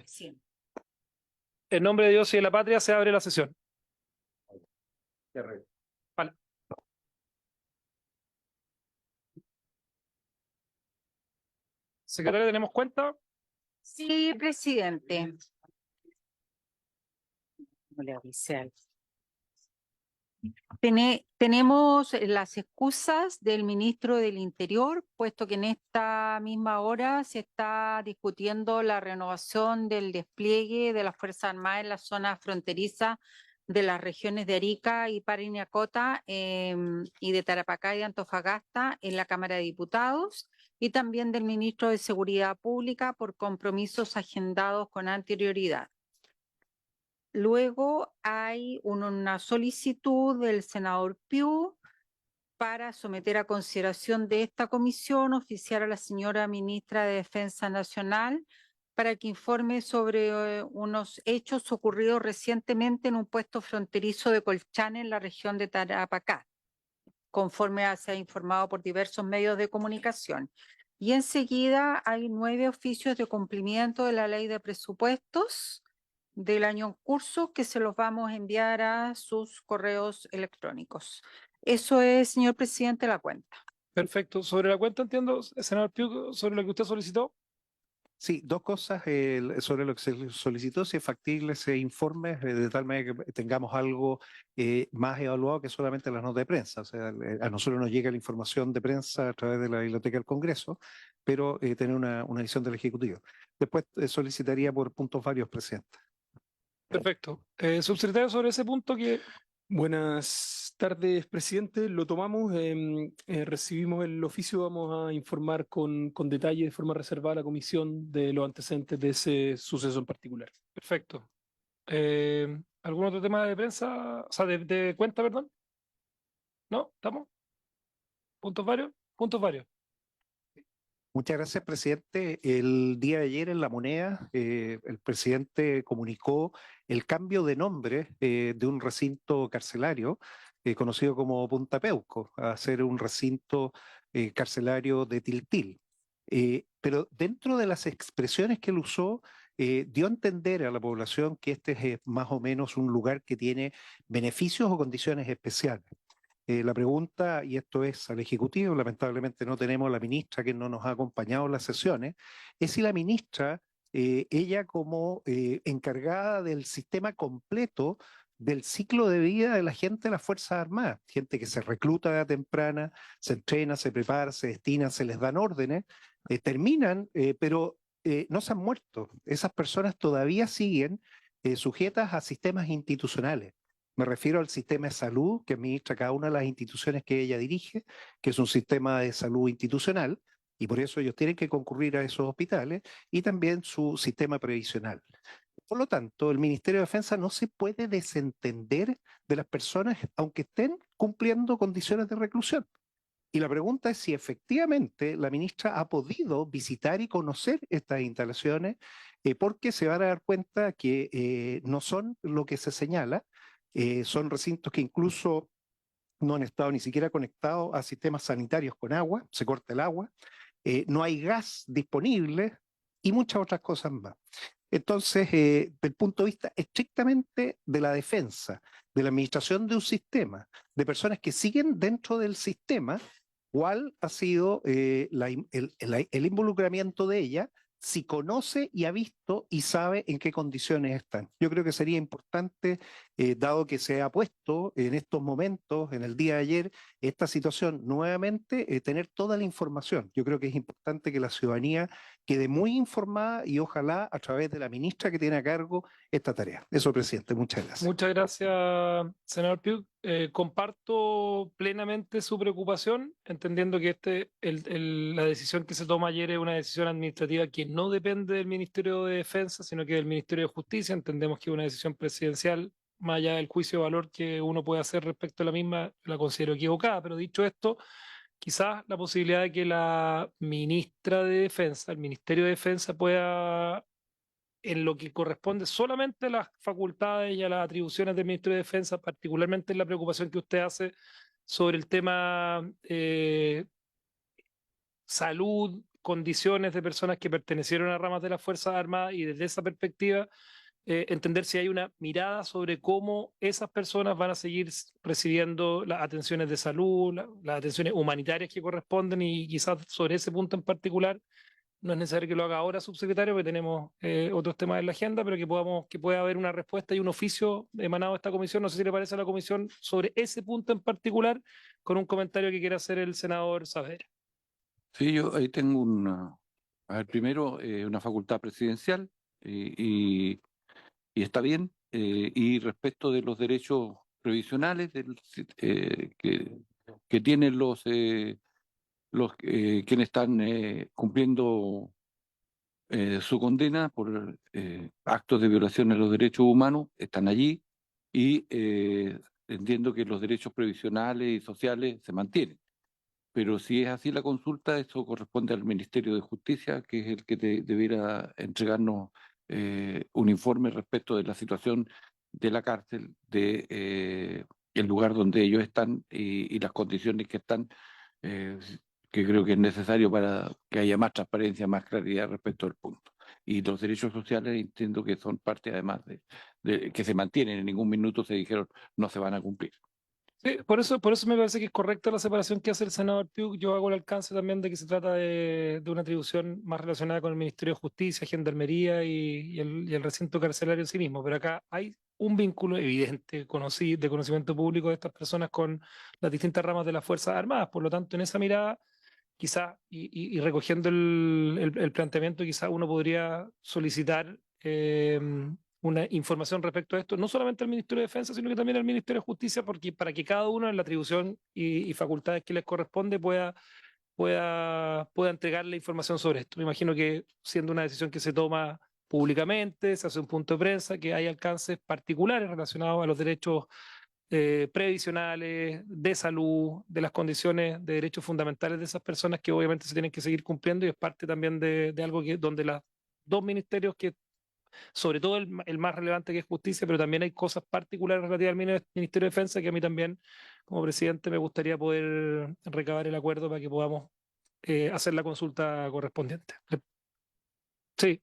Sí. En nombre de Dios y de la patria se abre la sesión. Vale. Secretaria, ¿tenemos cuenta? Sí, presidente. No le avisé a él. Tenemos las excusas del ministro del Interior, puesto que en esta misma hora se está discutiendo la renovación del despliegue de las Fuerzas Armadas en la zona fronteriza de las regiones de Arica y Parinacota y de Tarapacá y Antofagasta en la Cámara de Diputados, y también del ministro de Seguridad Pública por compromisos agendados con anterioridad. Luego hay una solicitud del senador Piu para someter a consideración de esta comisión, oficiar a la señora ministra de Defensa Nacional para que informe sobre unos hechos ocurridos recientemente en un puesto fronterizo de Colchane en la región de Tarapacá, conforme se ha informado por diversos medios de comunicación. Y enseguida hay 9 oficios de cumplimiento de la ley de presupuestos del año en curso que se los vamos a enviar a sus correos electrónicos. Eso es, señor presidente, la cuenta. Perfecto. Sobre la cuenta entiendo, senador Piu, sobre lo que usted solicitó. Sí, dos cosas sobre lo que se solicitó, si es factible ese informe, de tal manera que tengamos algo más evaluado que solamente las notas de prensa. O sea, a nosotros nos llega la información de prensa a través de la Biblioteca del Congreso, pero tener una edición del Ejecutivo. Después solicitaría por puntos varios, presidente. Perfecto. Subsecretario, sobre ese punto que... Buenas tardes, presidente. Lo tomamos, recibimos el oficio, vamos a informar con detalle, de forma reservada, a la comisión de los antecedentes de ese suceso en particular. Perfecto. ¿Algún otro tema de prensa? O sea, de cuenta, perdón. ¿No? ¿Estamos? ¿Puntos varios? Puntos varios. Muchas gracias, presidente. El día de ayer en La Moneda, el presidente comunicó el cambio de nombre de un recinto carcelario conocido como Punta Peuco, a ser un recinto carcelario de Tiltil. Pero dentro de las expresiones que él usó, dio a entender a la población que este es más o menos un lugar que tiene beneficios o condiciones especiales. La pregunta, y esto es al Ejecutivo, lamentablemente no tenemos a la ministra que no nos ha acompañado en las sesiones, es si la ministra, ella como encargada del sistema completo del ciclo de vida de la gente de las Fuerzas Armadas, gente que se recluta a temprana, se entrena, se prepara, se destina, se les dan órdenes, terminan, pero no se han muerto. Esas personas todavía siguen sujetas a sistemas institucionales. Me refiero al sistema de salud que administra cada una de las instituciones que ella dirige, que es un sistema de salud institucional, y por eso ellos tienen que concurrir a esos hospitales, y también su sistema previsional. Por lo tanto, el Ministerio de Defensa no se puede desentender de las personas, aunque estén cumpliendo condiciones de reclusión. Y la pregunta es si efectivamente la ministra ha podido visitar y conocer estas instalaciones, porque se van a dar cuenta que no son lo que se señala, son recintos que incluso no han estado ni siquiera conectados a sistemas sanitarios con agua, se corta el agua, no hay gas disponible y muchas otras cosas más. Entonces, del punto de vista estrictamente de la defensa, de la administración de un sistema, de personas que siguen dentro del sistema, ¿cuál ha sido el involucramiento de ella? Si conoce y ha visto y sabe en qué condiciones están. Yo creo que sería importante, dado que se ha puesto en estos momentos, en el día de ayer, esta situación nuevamente, tener toda la información. Yo creo que es importante que la ciudadanía quede muy informada y ojalá a través de la ministra que tiene a cargo esta tarea. Eso, presidente, muchas gracias. Muchas gracias, senador Piu. Comparto plenamente su preocupación, entendiendo que la decisión que se toma ayer es una decisión administrativa que no depende del Ministerio de Defensa, sino que del Ministerio de Justicia. Entendemos que es una decisión presidencial, más allá del juicio de valor que uno puede hacer respecto a la misma, la considero equivocada. Pero dicho esto, quizás la posibilidad de que la ministra de Defensa, el Ministerio de Defensa, pueda, en lo que corresponde solamente a las facultades y a las atribuciones del Ministerio de Defensa, particularmente en la preocupación que usted hace sobre el tema salud, condiciones de personas que pertenecieron a ramas de las Fuerzas Armadas y desde esa perspectiva entender si hay una mirada sobre cómo esas personas van a seguir recibiendo las atenciones de salud, las atenciones humanitarias que corresponden y quizás sobre ese punto en particular no es necesario que lo haga ahora, subsecretario, porque tenemos otros temas en la agenda, pero que pueda haber una respuesta y un oficio emanado de esta comisión. No sé si le parece a la comisión sobre ese punto en particular, con un comentario que quiera hacer el senador Saavedra. Sí, yo ahí tengo a ver, primero, una facultad presidencial y está bien. Y respecto de los derechos previsionales que tienen los quienes están cumpliendo su condena por actos de violación a los derechos humanos, están allí y entiendo que los derechos previsionales y sociales se mantienen. Pero si es así la consulta, eso corresponde al Ministerio de Justicia, que es el que debiera entregarnos un informe respecto de la situación de la cárcel, de el lugar donde ellos están y las condiciones que están, eh, que creo que es necesario para que haya más transparencia, más claridad respecto al punto. Y los derechos sociales entiendo que son parte además de que se mantienen, en ningún minuto se dijeron no se van a cumplir. Sí, por eso me parece que es correcta la separación que hace el senador Piuk. Yo hago el alcance también de que se trata de una atribución más relacionada con el Ministerio de Justicia, Gendarmería y el recinto carcelario en sí mismo. Pero acá hay un vínculo evidente, de conocimiento público de estas personas con las distintas ramas de las Fuerzas Armadas. Por lo tanto, en esa mirada, quizá, y recogiendo el planteamiento, quizá uno podría solicitar una información respecto a esto, no solamente al Ministerio de Defensa, sino que también al Ministerio de Justicia, porque para que cada uno en la atribución y facultades que les corresponde pueda entregar la información sobre esto. Me imagino que siendo una decisión que se toma públicamente, se hace un punto de prensa, que hay alcances particulares relacionados a los derechos previsionales, de salud, de las condiciones de derechos fundamentales de esas personas que obviamente se tienen que seguir cumpliendo y es parte también de algo donde los dos ministerios que sobre todo el más relevante que es justicia, pero también hay cosas particulares relativas al Ministerio de Defensa que a mí también, como presidente, me gustaría poder recabar el acuerdo para que podamos hacer la consulta correspondiente. Sí,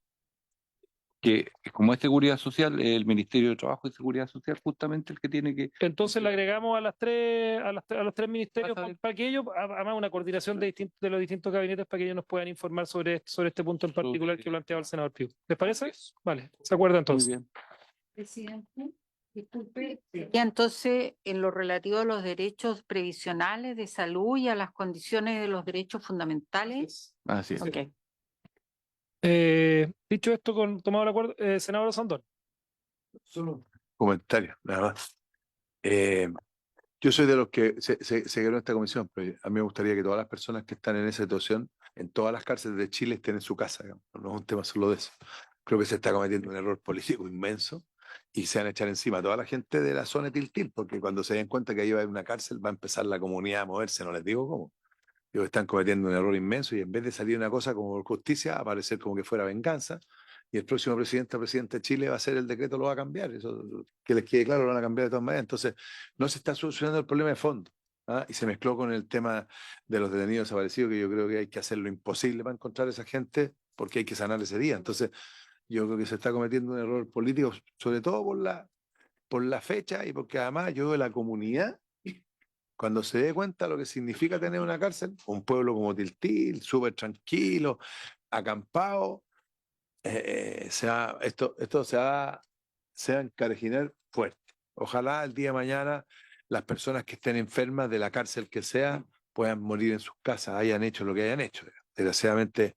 Que como es seguridad social, el Ministerio de Trabajo y Seguridad Social justamente el que tiene que... entonces le agregamos a los tres ministerios para que ellos, además una coordinación de los distintos gabinetes para que ellos nos puedan informar sobre este punto en particular que planteaba el senador Piu. ¿Les parece? Vale, se acuerda Muy entonces. bien. Presidente, disculpe. Y entonces, en lo relativo a los derechos previsionales de salud y a las condiciones de los derechos fundamentales. Así es. Ok. Dicho esto, tomado el acuerdo, senador Sandón. Solo un comentario, nada más. Yo soy de los que se quedó en esta comisión, pero a mí me gustaría que todas las personas que están en esa situación, en todas las cárceles de Chile, estén en su casa, digamos. No es un tema solo de eso. Creo que se está cometiendo un error político inmenso y se van a echar encima a toda la gente de la zona de Tiltil, porque cuando se den cuenta que ahí va a haber una cárcel, va a empezar la comunidad a moverse, no les digo cómo. Ellos están cometiendo un error inmenso y en vez de salir una cosa como justicia, aparecer como que fuera venganza. Y el próximo presidente de Chile va a hacer el decreto, lo va a cambiar. Eso, que les quede claro, lo van a cambiar de todas maneras. Entonces, no se está solucionando el problema de fondo. ¿Ah? Y se mezcló con el tema de los detenidos desaparecidos, que yo creo que hay que hacer lo imposible para encontrar a esa gente, porque hay que sanar ese día. Entonces, yo creo que se está cometiendo un error político, sobre todo por la fecha y porque además yo de la comunidad, cuando se dé cuenta lo que significa tener una cárcel, un pueblo como Tiltil, súper tranquilo, acampado, esto se va a encarejinar fuerte. Ojalá el día de mañana las personas que estén enfermas de la cárcel que sea puedan morir en sus casas, hayan hecho lo que hayan hecho. Desgraciadamente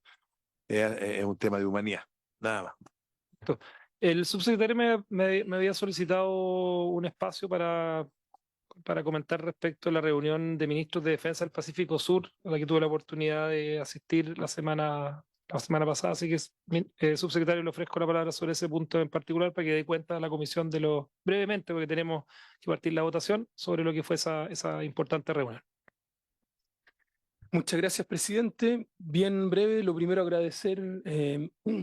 es un tema de humanidad, nada más. El subsecretario me había solicitado un espacio para comentar respecto a la reunión de ministros de Defensa del Pacífico Sur, a la que tuve la oportunidad de asistir la semana pasada. Así que, subsecretario, le ofrezco la palabra sobre ese punto en particular para que dé cuenta a la comisión brevemente, porque tenemos que partir la votación sobre lo que fue esa importante reunión. Muchas gracias, presidente. Bien breve, lo primero agradecer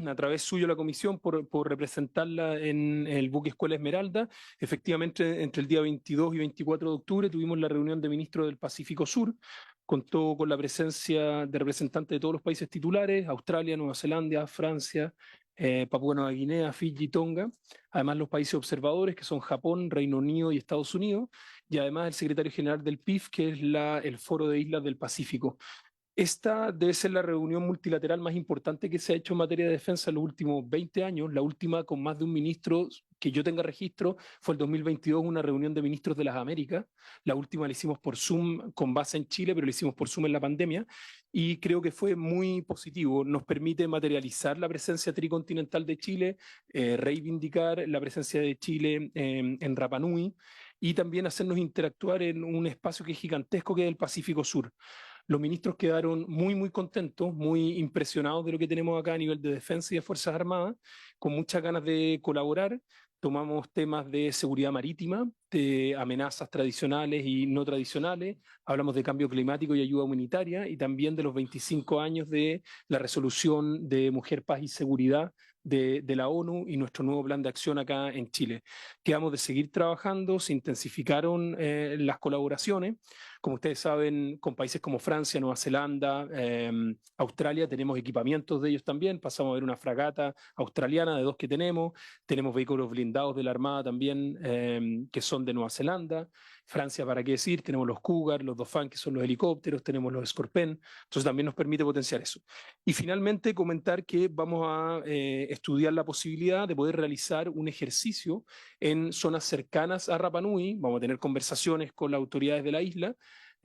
a través suyo a la comisión por representarla en el buque Escuela Esmeralda. Efectivamente, entre el día 22 y 24 de octubre tuvimos la reunión de ministros del Pacífico Sur, Contó con la presencia de representantes de todos los países titulares: Australia, Nueva Zelanda, Francia, Papúa Nueva Guinea, Fiji, Tonga. Además, los países observadores, que son Japón, Reino Unido y Estados Unidos. Y además el secretario general del PIF, que es el Foro de Islas del Pacífico. Esta debe ser la reunión multilateral más importante que se ha hecho en materia de defensa en los últimos 20 años. La última con más de un ministro que yo tenga registro fue el 2022, una reunión de ministros de las Américas. La última la hicimos por Zoom con base en Chile, pero la hicimos por Zoom en la pandemia, y creo que fue muy positivo. Nos permite materializar la presencia tricontinental de Chile, reivindicar la presencia de Chile en Rapa Nui, y también hacernos interactuar en un espacio que es gigantesco, que es el Pacífico Sur. Los ministros quedaron muy contentos, muy impresionados de lo que tenemos acá a nivel de defensa y de Fuerzas Armadas, con muchas ganas de colaborar. Tomamos temas de seguridad marítima, de amenazas tradicionales y no tradicionales, hablamos de cambio climático y ayuda humanitaria, y también de los 25 años de la resolución de Mujer, Paz y Seguridad de la ONU y nuestro nuevo plan de acción acá en Chile. Quedamos de seguir trabajando, se intensificaron las colaboraciones. Como ustedes saben, con países como Francia, Nueva Zelanda, Australia, tenemos equipamientos de ellos también. Pasamos a ver una fragata australiana de 2 que tenemos vehículos blindados de la Armada también, que son de Nueva Zelanda. Francia, para qué decir, tenemos los Cougar, los Dauphin, que son los helicópteros, tenemos los Scorpion, entonces también nos permite potenciar eso. Y finalmente comentar que vamos a estudiar la posibilidad de poder realizar un ejercicio en zonas cercanas a Rapa Nui. Vamos a tener conversaciones con las autoridades de la isla,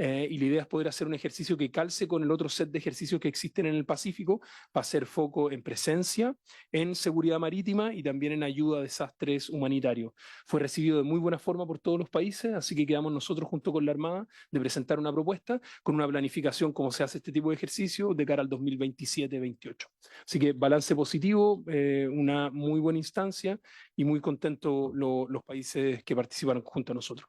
y la idea es poder hacer un ejercicio que calce con el otro set de ejercicios que existen en el Pacífico, para hacer foco en presencia, en seguridad marítima y también en ayuda a desastres humanitarios. Fue recibido de muy buena forma por todos los países, así que quedamos nosotros junto con la Armada de presentar una propuesta con una planificación, como se hace este tipo de ejercicio, de cara al 2027-28. Así que balance positivo, una muy buena instancia, y muy contentos los países que participaron junto a nosotros.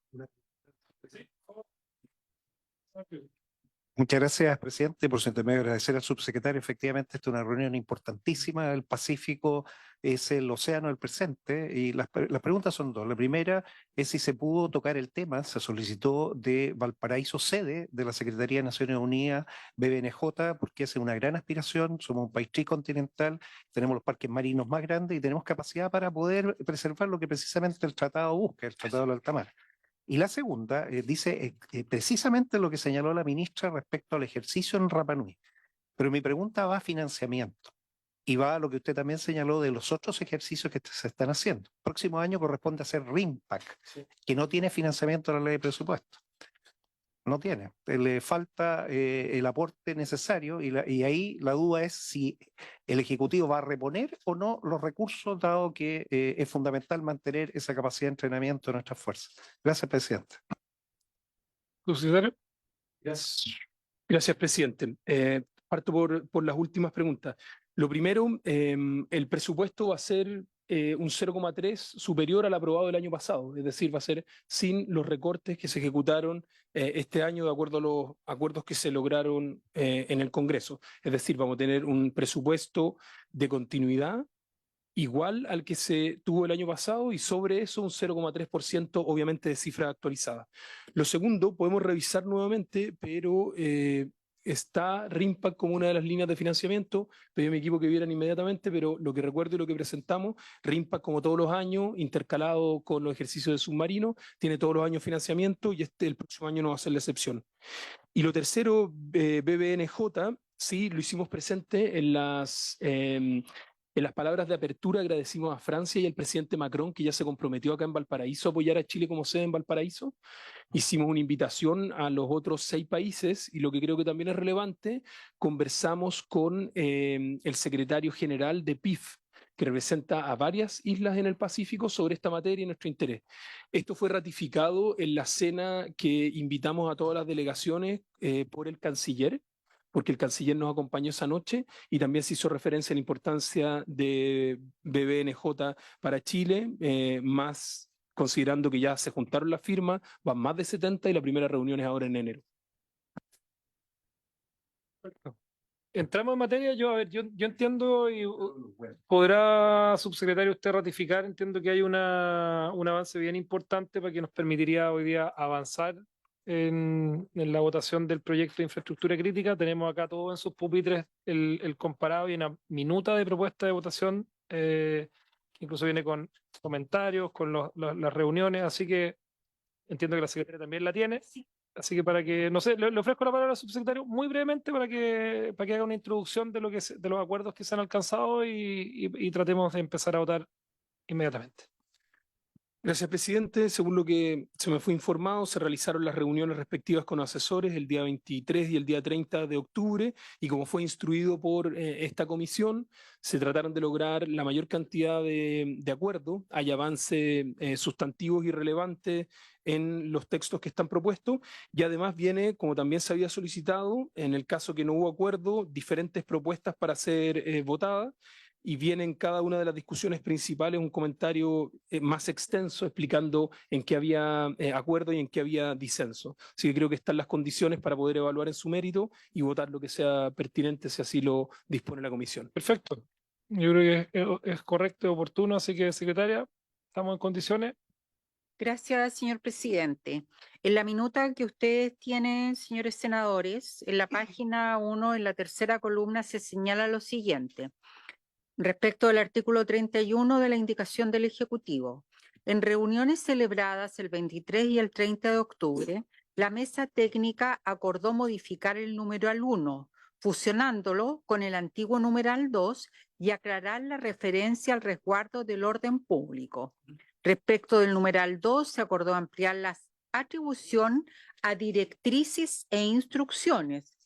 Muchas gracias, presidente. Por su intermedio, agradecer al subsecretario. Efectivamente, esta es una reunión importantísima. El Pacífico es el océano del presente, y las preguntas son dos. La primera es si se pudo tocar el tema. Se solicitó de Valparaíso sede de la Secretaría de Naciones Unidas, BBNJ, porque es una gran aspiración. Somos un país tricontinental, tenemos los parques marinos más grandes y tenemos capacidad para poder preservar lo que precisamente el tratado busca, el Tratado del Alta Mar. Y la segunda dice precisamente lo que señaló la ministra respecto al ejercicio en Rapa Nui. Pero mi pregunta va a financiamiento y va a lo que usted también señaló de los otros ejercicios que se están haciendo. El próximo año corresponde hacer RIMPAC, que no tiene financiamiento en la ley de presupuesto. No tiene. Le falta el aporte necesario, y ahí la duda es si el Ejecutivo va a reponer o no los recursos, dado que es fundamental mantener esa capacidad de entrenamiento de nuestras fuerzas. Gracias, presidente. Subsecretario. Gracias, presidente. Parto por las últimas preguntas. Lo primero, el presupuesto va a ser un 0,3 superior al aprobado del año pasado, es decir, va a ser sin los recortes que se ejecutaron este año de acuerdo a los acuerdos que se lograron en el Congreso. Es decir, vamos a tener un presupuesto de continuidad igual al que se tuvo el año pasado, y sobre eso un 0,3%, obviamente de cifra actualizada. Lo segundo, podemos revisar nuevamente, pero está RIMPAC como una de las líneas de financiamiento. Pedí a mi equipo que vieran inmediatamente, pero lo que recuerdo y lo que presentamos, RIMPAC, como todos los años, intercalado con los ejercicios de submarino, tiene todos los años financiamiento, y el próximo año no va a ser la excepción. Y lo tercero, BBNJ, sí, lo hicimos presente en las palabras de apertura. Agradecimos a Francia y al presidente Macron, que ya se comprometió acá en Valparaíso a apoyar a Chile como sede en Valparaíso. Hicimos una invitación a los otros 6 países, y lo que creo que también es relevante, conversamos con el secretario general de PIF, que representa a varias islas en el Pacífico, sobre esta materia y nuestro interés. Esto fue ratificado en la cena que invitamos a todas las delegaciones por el canciller, porque el canciller nos acompañó esa noche, y también se hizo referencia a la importancia de BBNJ para Chile, más considerando que ya se juntaron las firmas, van más de 70, y la primera reunión es ahora en enero. Entramos en materia. Yo entiendo, y podrá, subsecretario, usted ratificar. Entiendo que hay un avance bien importante para que nos permitiría hoy día avanzar en la votación del proyecto de infraestructura crítica. Tenemos acá todos en sus pupitres el comparado y una minuta de propuesta de votación, que incluso viene con comentarios, con las reuniones, así que entiendo que la secretaria también la tiene. Así que para que, no sé, le ofrezco la palabra al subsecretario muy brevemente para que haga una introducción de de los acuerdos que se han alcanzado y tratemos de empezar a votar inmediatamente. Gracias, presidente. Según lo que se me fue informado, se realizaron las reuniones respectivas con asesores el día 23 y el día 30 de octubre, y como fue instruido por esta comisión, se trataron de lograr la mayor cantidad de acuerdos. Hay avances sustantivos y relevantes en los textos que están propuestos, y además viene, como también se había solicitado, en el caso que no hubo acuerdo, diferentes propuestas para ser votadas, y viene en cada una de las discusiones principales un comentario más extenso explicando en qué había acuerdo y en qué había disenso. Así que creo que están las condiciones para poder evaluar en su mérito y votar lo que sea pertinente si así lo dispone la comisión. Perfecto. Yo creo que es correcto y oportuno, así que, secretaria, estamos en condiciones. Gracias, señor presidente. En la minuta que ustedes tienen, señores senadores, en la página 1, en la tercera columna, se señala lo siguiente. Respecto al artículo 31 de la indicación del Ejecutivo, en reuniones celebradas el 23 y el 30 de octubre, la mesa técnica acordó modificar el numeral 1, fusionándolo con el antiguo numeral 2 y aclarar la referencia al resguardo del orden público. Respecto del numeral 2, se acordó ampliar la atribución a directrices e instrucciones.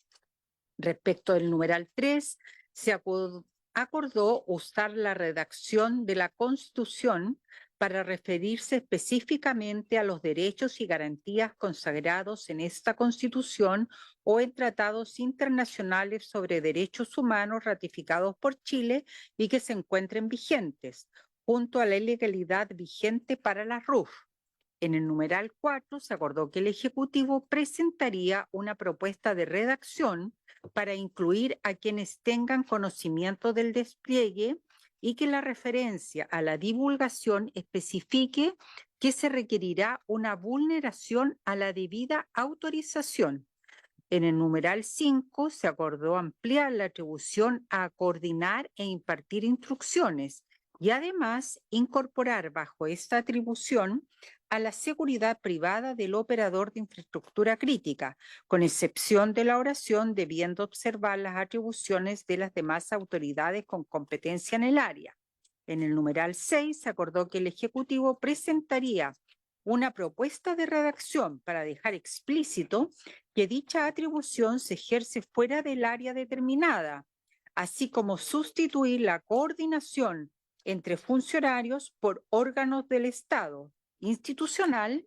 Respecto del numeral 3, se acordó usar la redacción de la Constitución para referirse específicamente a los derechos y garantías consagrados en esta Constitución o en tratados internacionales sobre derechos humanos ratificados por Chile y que se encuentren vigentes, junto a la legalidad vigente para la RUF. En el numeral 4 se acordó que el Ejecutivo presentaría una propuesta de redacción para incluir a quienes tengan conocimiento del despliegue y que la referencia a la divulgación especifique que se requerirá una vulneración a la debida autorización. En el numeral 5 se acordó ampliar la atribución a coordinar e impartir instrucciones y además incorporar bajo esta atribución a la seguridad privada del operador de infraestructura crítica, con excepción de la oración, debiendo observar las atribuciones de las demás autoridades con competencia en el área. En el numeral 6 se acordó que el Ejecutivo presentaría una propuesta de redacción para dejar explícito que dicha atribución se ejerce fuera del área determinada, así como sustituir la coordinación entre funcionarios por órganos del Estado institucional.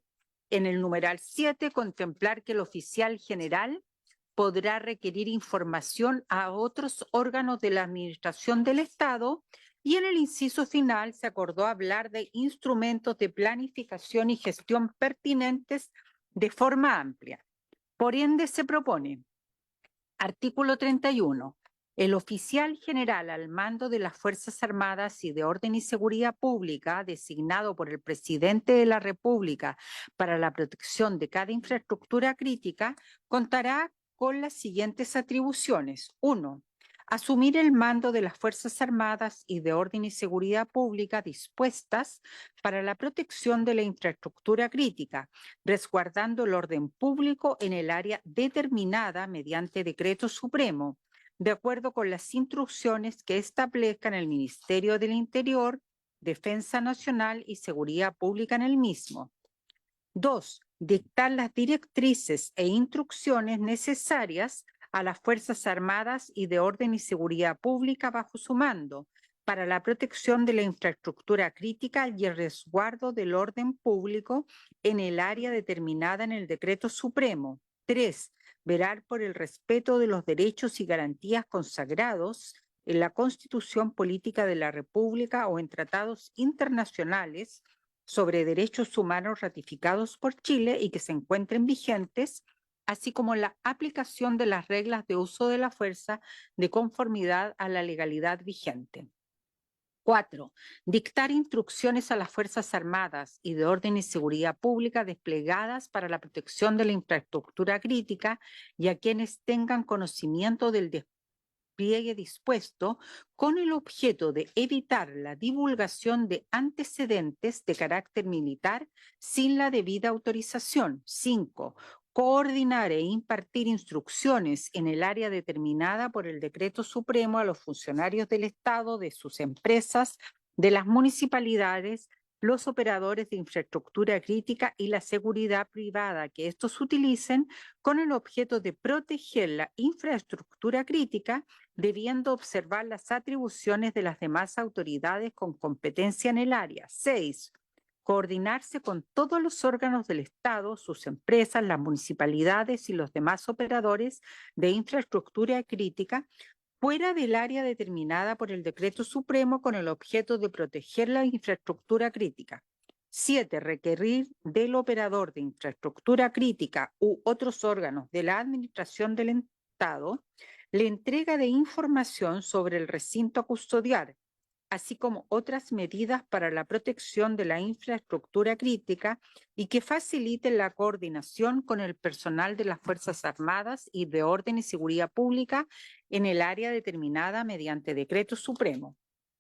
En el numeral 7, contemplar que el oficial general podrá requerir información a otros órganos de la administración del Estado, y en el inciso final se acordó hablar de instrumentos de planificación y gestión pertinentes de forma amplia. Por ende, se propone, artículo 31, el oficial general al mando de las Fuerzas Armadas y de Orden y Seguridad Pública, designado por el presidente de la República para la protección de cada infraestructura crítica, contará con las siguientes atribuciones. 1. Asumir el mando de las Fuerzas Armadas y de Orden y Seguridad Pública dispuestas para la protección de la infraestructura crítica, resguardando el orden público en el área determinada mediante decreto supremo, de acuerdo con las instrucciones que establezcan el Ministerio del Interior, Defensa Nacional y Seguridad Pública en el mismo. 2. Dictar las directrices e instrucciones necesarias a las Fuerzas Armadas y de Orden y Seguridad Pública bajo su mando para la protección de la infraestructura crítica y el resguardo del orden público en el área determinada en el decreto supremo. 3. Velar por el respeto de los derechos y garantías consagrados en la Constitución Política de la República o en tratados internacionales sobre derechos humanos ratificados por Chile y que se encuentren vigentes, así como la aplicación de las reglas de uso de la fuerza de conformidad a la legalidad vigente. 4. Dictar instrucciones a las Fuerzas Armadas y de Orden y Seguridad Pública desplegadas para la protección de la infraestructura crítica y a quienes tengan conocimiento del despliegue dispuesto con el objeto de evitar la divulgación de antecedentes de carácter militar sin la debida autorización. 5. Coordinar e impartir instrucciones en el área determinada por el Decreto Supremo a los funcionarios del Estado, de sus empresas, de las municipalidades, los operadores de infraestructura crítica y la seguridad privada que estos utilicen con el objeto de proteger la infraestructura crítica, debiendo observar las atribuciones de las demás autoridades con competencia en el área. 6. Coordinarse con todos los órganos del Estado, sus empresas, las municipalidades y los demás operadores de infraestructura crítica fuera del área determinada por el Decreto Supremo con el objeto de proteger la infraestructura crítica. 7. Requerir del operador de infraestructura crítica u otros órganos de la administración del Estado la entrega de información sobre el recinto a custodiar, así como otras medidas para la protección de la infraestructura crítica y que faciliten la coordinación con el personal de las Fuerzas Armadas y de Orden y Seguridad Pública en el área determinada mediante decreto supremo.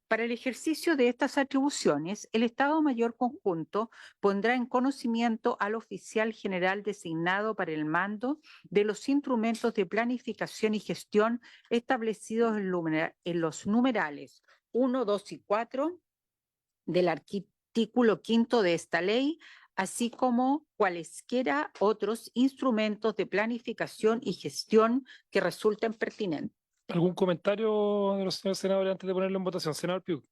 Para el ejercicio de estas atribuciones, el Estado Mayor Conjunto pondrá en conocimiento al oficial general designado para el mando de los instrumentos de planificación y gestión establecidos en los numerales 1, 2 y 4 del artículo 5 de esta ley, así como cualesquiera otros instrumentos de planificación y gestión que resulten pertinentes. ¿Algún comentario de los señores senadores antes de ponerlo en votación? Senador Piu.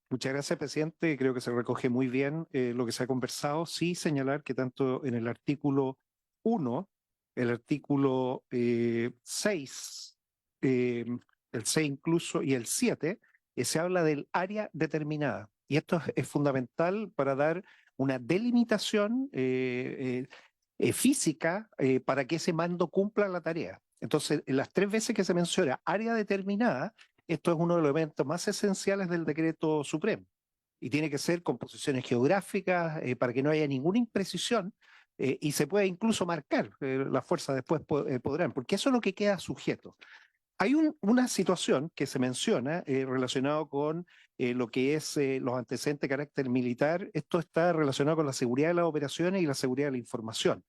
Muchas gracias, presidente. Creo que se recoge muy bien lo que se ha conversado. Sí señalar que tanto en el artículo 1, el artículo 6, el 6 incluso, y el 7, se habla del área determinada. Y esto es fundamental para dar una delimitación física para que ese mando cumpla la tarea. Entonces, en las 3 veces que se menciona área determinada, esto es uno de los elementos más esenciales del decreto supremo y tiene que ser con posiciones geográficas para que no haya ninguna imprecisión y se puede incluso marcar, las fuerzas después podrán, porque eso es lo que queda sujeto. Hay una situación que se menciona relacionado con lo que es los antecedentes de carácter militar. Esto está relacionado con la seguridad de las operaciones y la seguridad de la información.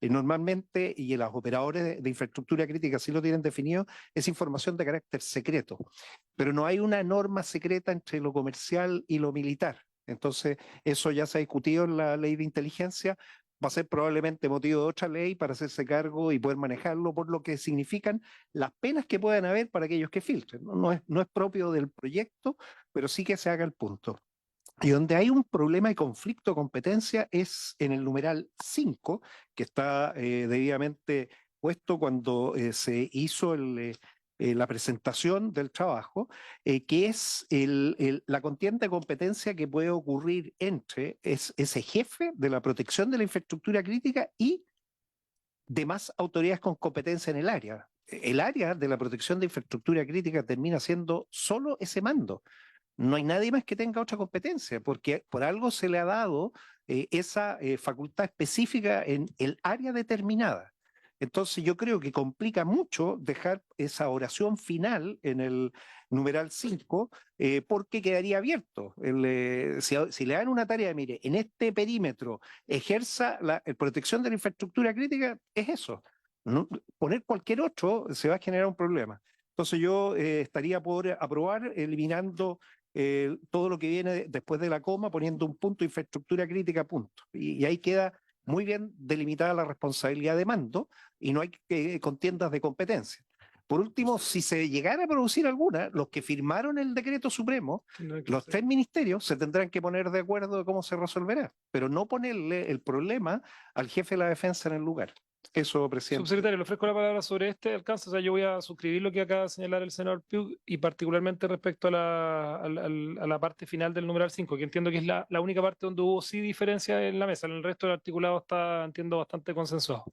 Normalmente, y los operadores de infraestructura crítica sí lo tienen definido, es información de carácter secreto, pero no hay una norma secreta entre lo comercial y lo militar. Entonces, eso ya se ha discutido en la ley de inteligencia, va a ser probablemente motivo de otra ley para hacerse cargo y poder manejarlo por lo que significan las penas que puedan haber para aquellos que filtren. No es propio del proyecto, pero sí que se haga el punto. Y donde hay un problema de conflicto de competencia es en el numeral 5, que está debidamente puesto cuando se hizo la presentación del trabajo, que es la contienda de competencia que puede ocurrir entre ese jefe de la protección de la infraestructura crítica y demás autoridades con competencia en el área. El área de la protección de infraestructura crítica termina siendo solo ese mando. No hay nadie más que tenga otra competencia, porque por algo se le ha dado esa facultad específica en el área determinada. Entonces yo creo que complica mucho dejar esa oración final en el numeral 5 porque quedaría abierto. Si le dan una tarea, mire, en este perímetro ejerza la protección de la infraestructura crítica, es eso. ¿No? Poner cualquier otro se va a generar un problema. Entonces yo estaría por aprobar eliminando todo lo que viene después de la coma, poniendo un punto infraestructura crítica, punto. Y ahí queda muy bien delimitada la responsabilidad de mando y no hay contiendas de competencia. Por último, si se llegara a producir alguna, los que firmaron el decreto supremo, los 3 ministerios se tendrán que poner de acuerdo de cómo se resolverá, pero no ponerle el problema al jefe de la defensa en el lugar. Eso, presidente. Subsecretario, le ofrezco la palabra sobre este alcance. O sea, yo voy a suscribir lo que acaba de señalar el senador Piu y particularmente respecto a la parte final del numeral 5, que entiendo que es la única parte donde hubo sí diferencia en la mesa. En el resto del articulado está, entiendo, bastante consensuado.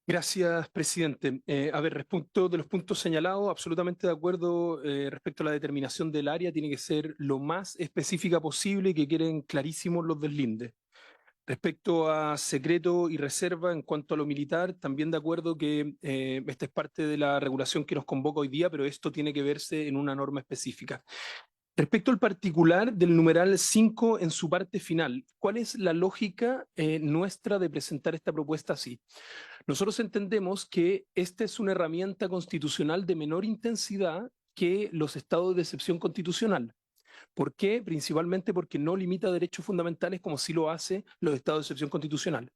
Gracias, presidente. A ver, respecto de los puntos señalados, absolutamente de acuerdo respecto a la determinación del área, tiene que ser lo más específica posible y que queden clarísimos los deslindes. Respecto a secreto y reserva en cuanto a lo militar, también de acuerdo que esta es parte de la regulación que nos convoca hoy día, pero esto tiene que verse en una norma específica. Respecto al particular del numeral 5 en su parte final, ¿cuál es la lógica nuestra de presentar esta propuesta así? Nosotros entendemos que esta es una herramienta constitucional de menor intensidad que los estados de excepción constitucional. ¿Por qué? Principalmente porque no limita derechos fundamentales como sí lo hace los estados de excepción constitucional.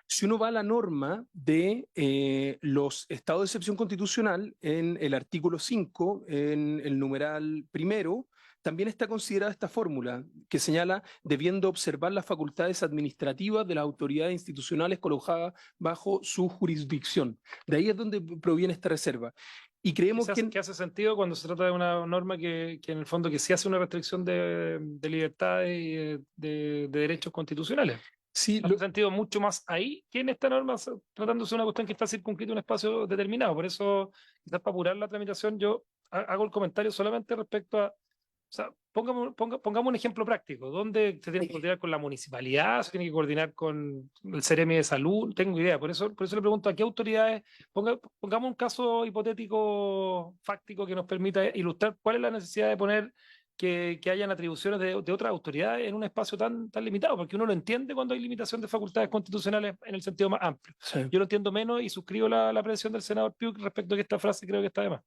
Si uno va a la norma de los estados de excepción constitucional en el artículo 5, en el numeral primero, también está considerada esta fórmula que señala debiendo observar las facultades administrativas de las autoridades institucionales colocadas bajo su jurisdicción. De ahí es donde proviene esta reserva. Y creemos Que hace sentido cuando se trata de una norma que en el fondo que sí hace una restricción de libertades y de derechos constitucionales. sí, Hace sentido mucho más ahí que en esta norma, tratándose de una cuestión que está circunscrita a un espacio determinado. Por eso, quizás para apurar la tramitación, yo hago el comentario solamente respecto a, o sea, pongamos un ejemplo práctico. ¿Dónde se tiene que coordinar con la municipalidad? ¿Se tiene que coordinar con el Seremi de Salud? No tengo idea. Por eso le pregunto a qué autoridades. Pongamos un caso hipotético, fáctico, que nos permita ilustrar cuál es la necesidad de poner que hayan atribuciones de otras autoridades en un espacio tan limitado, porque uno lo entiende cuando hay limitación de facultades constitucionales en el sentido más amplio. sí. Yo lo entiendo menos y suscribo la apreciación del senador Piuk respecto a que esta frase creo que está de más.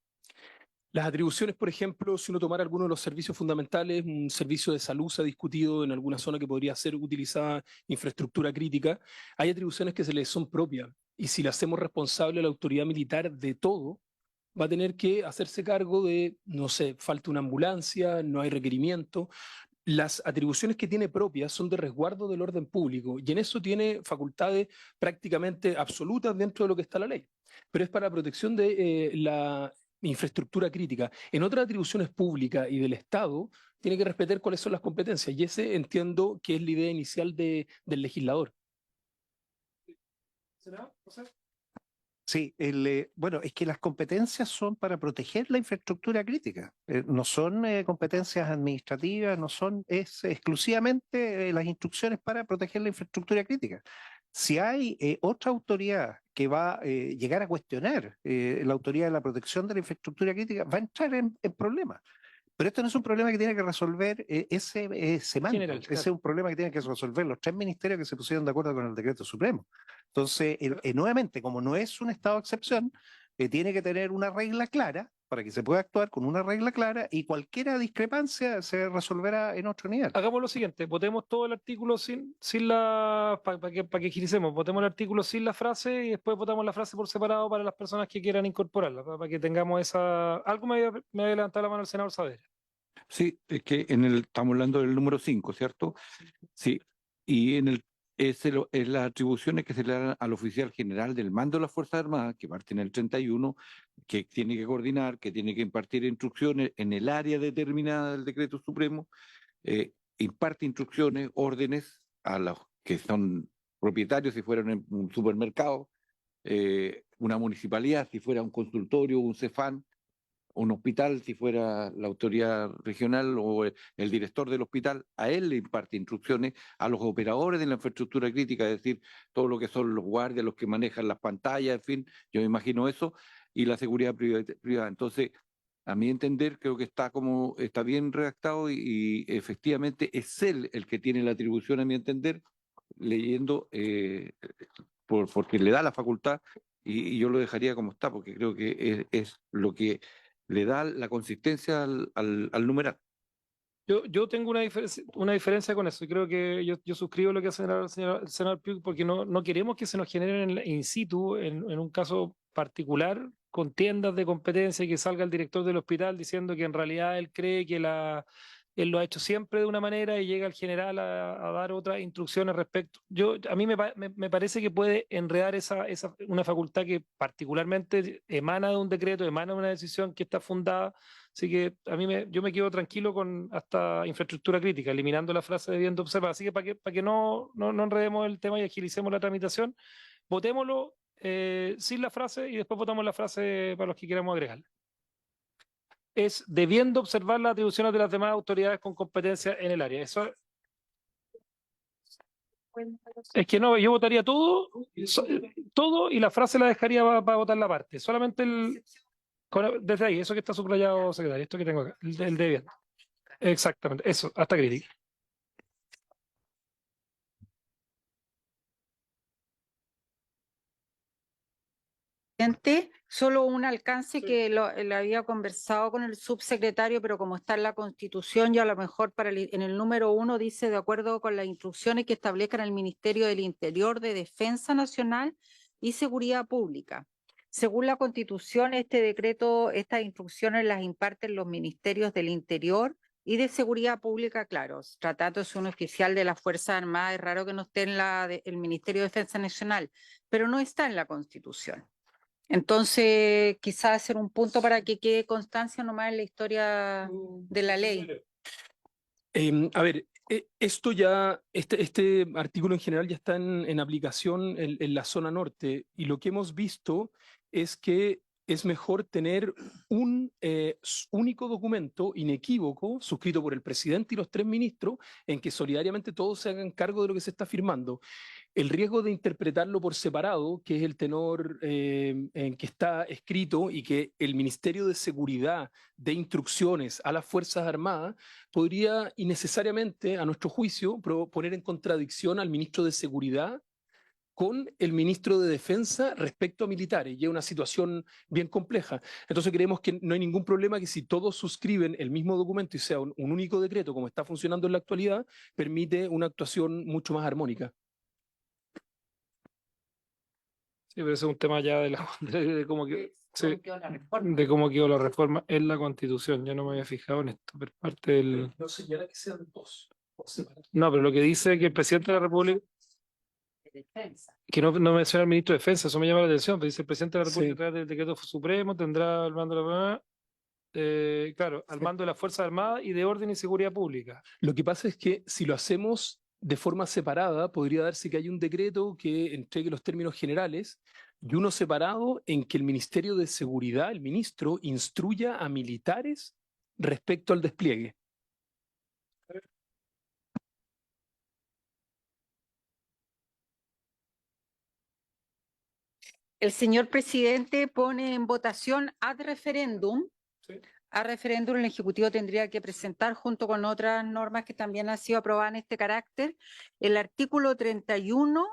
Las atribuciones, por ejemplo, si uno tomara alguno de los servicios fundamentales, un servicio de salud se ha discutido en alguna zona que podría ser utilizada infraestructura crítica, hay atribuciones que se les son propias y si le hacemos responsable a la autoridad militar de todo, va a tener que hacerse cargo de, no sé, falta una ambulancia, no hay requerimiento. Las atribuciones que tiene propias son de resguardo del orden público y en eso tiene facultades prácticamente absolutas dentro de lo que está la ley, pero es para la protección de la infraestructura crítica. En otras atribuciones públicas y del Estado tiene que respetar cuáles son las competencias y ese entiendo que es la idea inicial del legislador. Sí, bueno, es que las competencias son para proteger la infraestructura crítica, no son competencias administrativas, no son, es exclusivamente las instrucciones para proteger la infraestructura crítica. Si hay otra autoridad que va a llegar a cuestionar la autoridad de la protección de la infraestructura crítica, va a entrar en problemas. Pero esto no es un problema que tiene que resolver ese mando. General, Ese es un problema que tienen que resolver los 3 ministerios que se pusieron de acuerdo con el decreto supremo. Entonces, nuevamente, como no es un estado de excepción, tiene que tener una regla clara para que se pueda actuar con una regla clara y cualquier discrepancia se resolverá en otro nivel. Hagamos lo siguiente, votemos todo el artículo sin la, para que agilizemos, votemos el artículo sin la frase y después votamos la frase por separado para las personas que quieran incorporarla, para que tengamos esa... Algo me había levantado la mano el senador Saavedra. Sí, es que estamos hablando del número 5, ¿cierto? Sí, y es las atribuciones que se le dan al oficial general del mando de las Fuerzas Armadas, que parte en el 31, que tiene que coordinar, que tiene que impartir instrucciones en el área determinada del decreto supremo, imparte instrucciones, órdenes a los que son propietarios, si fueran un supermercado, una municipalidad, si fuera un consultorio, un CEFAN, un hospital, si fuera la autoridad regional o el director del hospital, a él le imparte instrucciones a los operadores de la infraestructura crítica, es decir, todo lo que son los guardias, los que manejan las pantallas, en fin, yo me imagino eso, y la seguridad privada. Entonces, a mi entender, creo que está bien redactado y efectivamente es él el que tiene la atribución, a mi entender, leyendo, porque le da la facultad, y yo lo dejaría como está, porque creo que es lo que le da la consistencia al numeral. Yo tengo una diferencia con eso y creo que yo suscribo lo que hace el senador Piuk porque no queremos que se nos generen in situ, en un caso particular, contiendas de competencia y que salga el director del hospital diciendo que en realidad él cree que él lo ha hecho siempre de una manera y llega el general a dar otras instrucciones respecto. A mí me parece que puede enredar una facultad que particularmente emana de un decreto, emana de una decisión que está fundada. Así que yo me quedo tranquilo con hasta infraestructura crítica, eliminando la frase debiendo observar. Así que para que no enredemos el tema y agilicemos la tramitación, votémoslo sin la frase y después votamos la frase para los que queramos agregarla. Es debiendo observar las atribuciones de las demás autoridades con competencia en el área. Eso es que no, yo votaría todo, todo y la frase la dejaría para votar la parte. Solamente desde ahí, eso que está subrayado, secretario, esto que tengo acá, el debiendo. Exactamente, eso, hasta crítica. Solo un alcance Sí. que lo había conversado con el subsecretario, pero como está en la Constitución, y a lo mejor en el número 1 dice, de acuerdo con las instrucciones que establezcan el Ministerio del Interior, de Defensa Nacional y Seguridad Pública. Según la Constitución, este decreto, estas instrucciones las imparten los ministerios del Interior y de Seguridad Pública, claro. Tratándose un oficial de las Fuerzas Armadas, es raro que no esté en el Ministerio de Defensa Nacional, pero no está en la Constitución. Entonces, quizás hacer un punto para que quede constancia nomás en la historia de la ley. A ver, esto ya, este artículo en general ya está en aplicación en la zona norte, y lo que hemos visto es que es mejor tener un único documento inequívoco suscrito por el presidente y los 3 ministros en que solidariamente todos se hagan cargo de lo que se está firmando. El riesgo de interpretarlo por separado, que es el tenor en que está escrito, y que el Ministerio de Seguridad dé instrucciones a las Fuerzas Armadas, podría innecesariamente, a nuestro juicio, poner en contradicción al ministro de Seguridad con el ministro de Defensa respecto a militares, y es una situación bien compleja. Entonces creemos que no hay ningún problema que, si todos suscriben el mismo documento y sea un único decreto, como está funcionando en la actualidad, permite una actuación mucho más armónica. Sí, pero ese es un tema ya de cómo que, sí, Cómo quedó la reforma. de cómo quedó la reforma en la Constitución. Yo no me había fijado en esto, pero parte del... No señala que sean dos. No, pero lo que dice que el presidente de la República, De defensa. que no menciona al ministro de Defensa, eso me llama la atención, pero dice el presidente de la República, Sí. a través del decreto supremo, tendrá al mando de la... claro, al mando de las Fuerzas Armadas y de Orden y Seguridad Pública. Lo que pasa es que si lo hacemos de forma separada, podría darse que hay un decreto que entregue los términos generales y uno separado en que el Ministerio de Seguridad, el ministro, instruya a militares respecto al despliegue. El señor presidente pone en votación ad referéndum. Sí. A referéndum, el Ejecutivo tendría que presentar, junto con otras normas que también han sido aprobadas en este carácter, el artículo 31,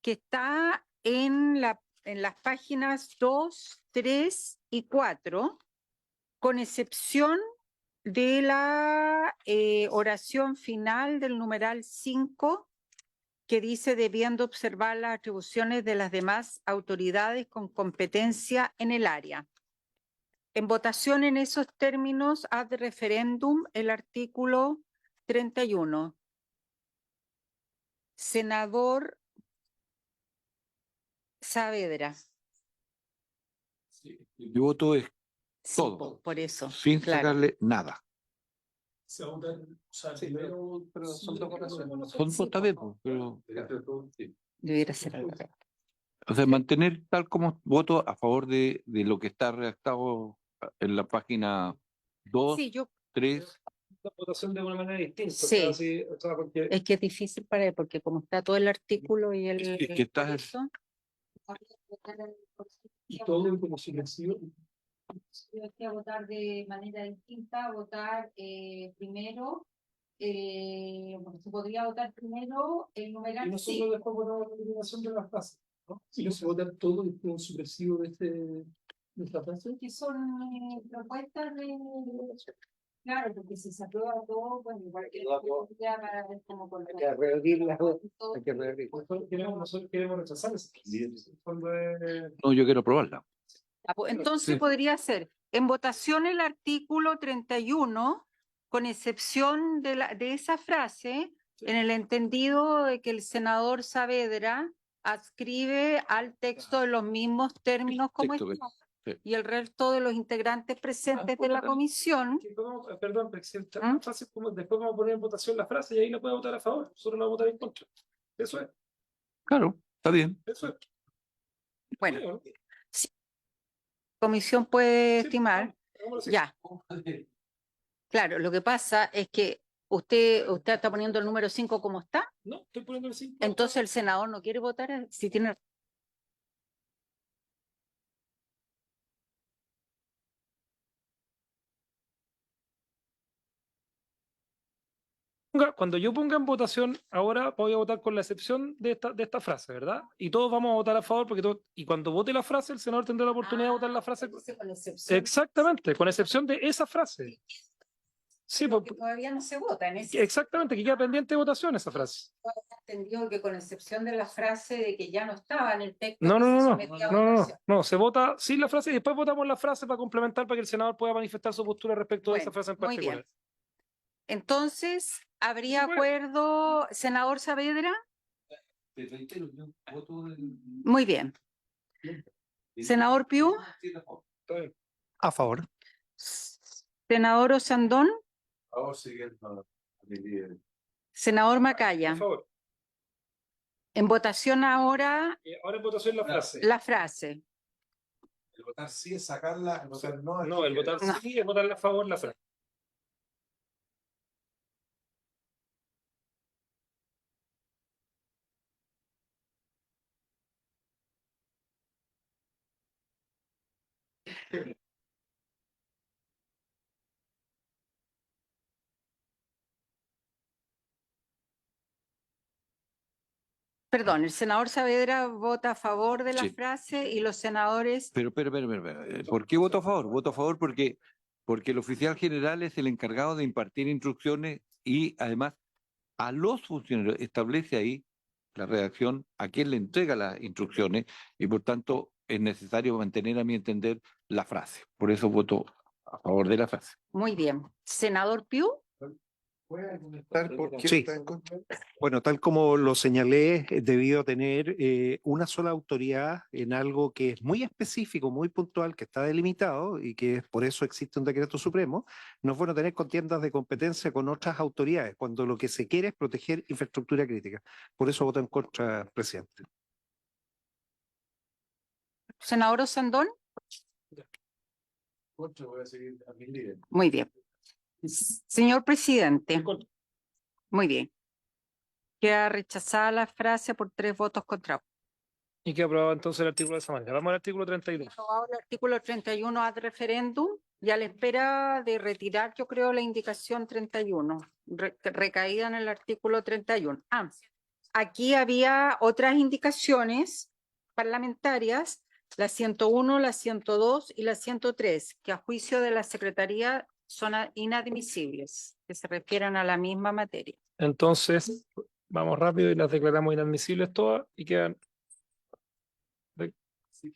que está en las páginas 2, 3 y 4, con excepción de la oración final del numeral 5, que dice, debiendo observar las atribuciones de las demás autoridades con competencia en el área. En votación en esos términos, ad referéndum, el artículo 31. Senador Saavedra. Mi voto es Sí, todo, por eso. sin claro. sacarle nada. Se va a votar, o sea, pero son dos votaciones. Son Sí, está bien, pues, pero Debiera ser algo. o sea, mantener tal como voto a favor de lo que está redactado en la página 2, Sí, 3. La votación de una manera distinta. Sí. O sea, sí, o sea, porque es que es difícil para él, porque como está todo el artículo y el... Es que está- por eso, y todo como silencio. yo hay que votar de manera distinta, votar primero, se podría votar primero el Y numeral nosotros después votamos la eliminación de las frases, ¿no? Si no se vota todo el punto supresivo de esta frase. que son propuestas de... Claro, porque si se aprueba todo, bueno, igual que ya para ver cómo Hay que reabrir las dos. todo. Hay que reabrir. nosotros queremos rechazar eso. No, yo quiero aprobarla. Entonces Sí. podría ser en votación el artículo 31, con excepción de esa frase, en el entendido de que el senador Saavedra adscribe al texto de los mismos términos como Texto que- está, sí. y el resto de los integrantes presentes de la comisión. Perdón, presidente, ¿Ah? más fácil como después vamos a poner en votación la frase y ahí la puede votar a favor, nosotros la vamos a votar en contra. Eso es, Claro, está bien. eso es. Bueno, sí, la comisión puede Sí, estimar. hagámoslo así. Ya. Claro, lo que pasa es que usted está poniendo el número 5 como está, No, estoy poniendo el 5. entonces el senador no quiere votar si tiene. Cuando yo ponga en votación, ahora voy a votar con la excepción de esta frase, ¿verdad? Y todos vamos a votar a favor porque y cuando vote la frase, el senador tendrá la oportunidad de votar la frase. Entonces, con excepción. Exactamente, con excepción de esa frase. Sí, Porque todavía no se vota en ese. exactamente, que queda pendiente de votación esa frase. Entendió que con excepción de la frase de que ya no estaba en el texto No, que no, se no, no, sometía a no, no, votación. no, se vota sin la frase y después votamos la frase para complementar para que el senador pueda manifestar su postura respecto de esa Bueno, frase en muy bien. particular. Entonces, ¿habría Sí, pues. acuerdo, senador Saavedra? Te reitero, yo voto Muy bien. Senador Piu, Está bien. A favor. senador Osandón, Vamos siguiendo a mi líder. senador Por Macaya. favor. En votación ahora Ahora en votación la frase. la frase. El votar sí es sacarla, el votar no es No, el votar No. sí es votar a favor la frase. Perdón, el senador Saavedra vota a favor de la Sí. frase y los senadores. Pero, ¿por qué voto a favor? Voto a favor porque el oficial general es el encargado de impartir instrucciones y además a los funcionarios establece ahí la redacción a quien le entrega las instrucciones y por tanto es necesario mantener, a mi entender, la frase. Por eso voto a favor de la frase. Muy bien. Senador Piu, ¿Puede argumentar por qué Sí. está en contra? Bueno, tal como lo señalé, debido a tener una sola autoridad en algo que es muy específico, muy puntual, que está delimitado y que por eso existe un decreto supremo, no es bueno tener contiendas de competencia con otras autoridades, cuando lo que se quiere es proteger infraestructura crítica. Por eso voto en contra, presidente. senador Osandón. Contra, voy a seguir a mi líder. Muy bien. Señor presidente, muy bien. Queda rechazada la frase por 3 votos contra 1. Y que aprobado entonces el artículo de esa manera. Vamos al artículo 32. Aprobado el artículo 31 ad referéndum y a la espera de retirar, yo creo, la indicación 31, recaída en el artículo 31. Aquí había otras indicaciones parlamentarias, la 101, la 102 y la 103, que a juicio de la Secretaría son inadmisibles, que se refieren a la misma materia. Entonces, vamos rápido y las declaramos inadmisibles todas y quedan.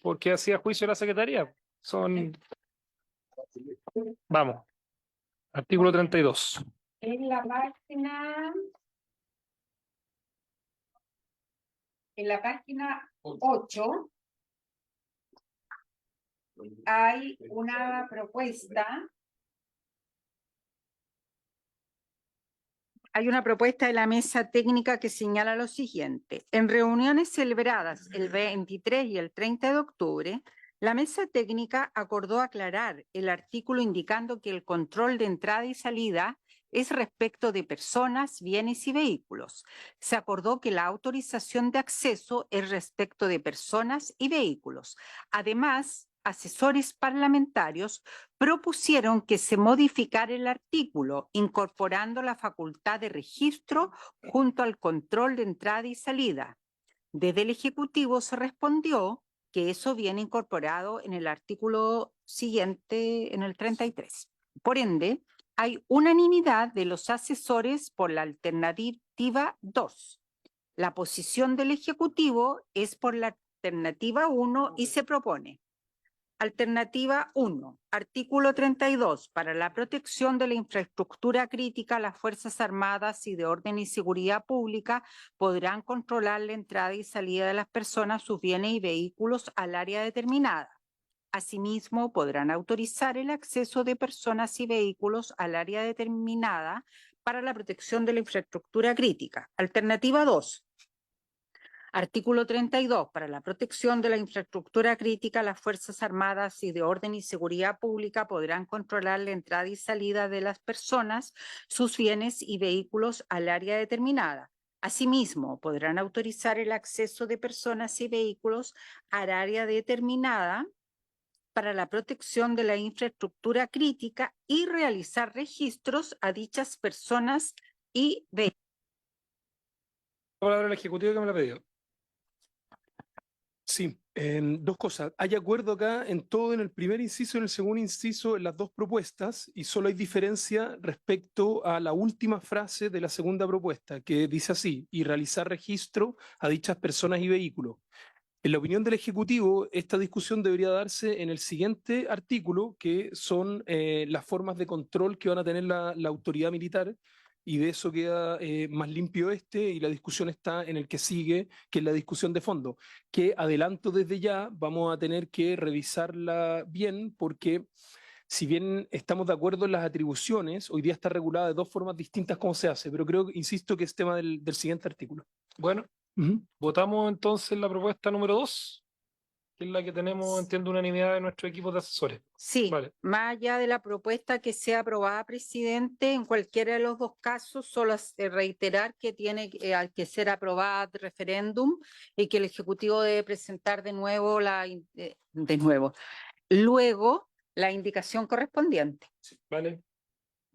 Porque hacía juicio la Secretaría. Vamos. Artículo 32. En la página 8 hay una propuesta. Hay una propuesta de la mesa técnica que señala lo siguiente. En reuniones celebradas el 23 y el 30 de octubre, la mesa técnica acordó aclarar el artículo indicando que el control de entrada y salida es respecto de personas, bienes y vehículos. Se acordó que la autorización de acceso es respecto de personas y vehículos. Además, asesores parlamentarios propusieron que se modificara el artículo, incorporando la facultad de registro junto al control de entrada y salida. Desde el Ejecutivo se respondió que eso viene incorporado en el artículo siguiente, en el 33. Por ende, hay unanimidad de los asesores por la alternativa 2. La posición del Ejecutivo es por la alternativa 1 y se propone: Alternativa 1, artículo 32, para la protección de la infraestructura crítica, las Fuerzas Armadas y de Orden y Seguridad Pública podrán controlar la entrada y salida de las personas, sus bienes y vehículos al área determinada. Asimismo, podrán autorizar el acceso de personas y vehículos al área determinada para la protección de la infraestructura crítica. Alternativa 2. Artículo 32. Para la protección de la infraestructura crítica, las Fuerzas Armadas y de Orden y Seguridad Pública podrán controlar la entrada y salida de las personas, sus bienes y vehículos al área determinada. Asimismo, podrán autorizar el acceso de personas y vehículos al área determinada para la protección de la infraestructura crítica y realizar registros a dichas personas y vehículos. Palabra al Ejecutivo que me la ha pedido. Sí, dos cosas. Hay acuerdo acá en todo, en el primer inciso y en el segundo inciso, en las dos propuestas, y solo hay diferencia respecto a la última frase de la segunda propuesta, que dice así: y realizar registro a dichas personas y vehículos. En la opinión del Ejecutivo, esta discusión debería darse en el siguiente artículo, que son las formas de control que van a tener la autoridad militar, y de eso queda más limpio y la discusión está en el que sigue, que es la discusión de fondo, que adelanto desde ya, vamos a tener que revisarla bien, porque si bien estamos de acuerdo en las atribuciones, hoy día está regulada de dos formas distintas cómo se hace, pero creo, insisto, que es tema del siguiente artículo. Bueno, votamos entonces la propuesta número 2, que es la que tenemos, entiendo, unanimidad de nuestro equipo de asesores. Sí, Vale. más allá de la propuesta que sea aprobada, presidente, en cualquiera de los dos casos, solo reiterar que tiene que ser aprobada de referéndum y que el Ejecutivo debe presentar de nuevo luego la indicación correspondiente. Vale.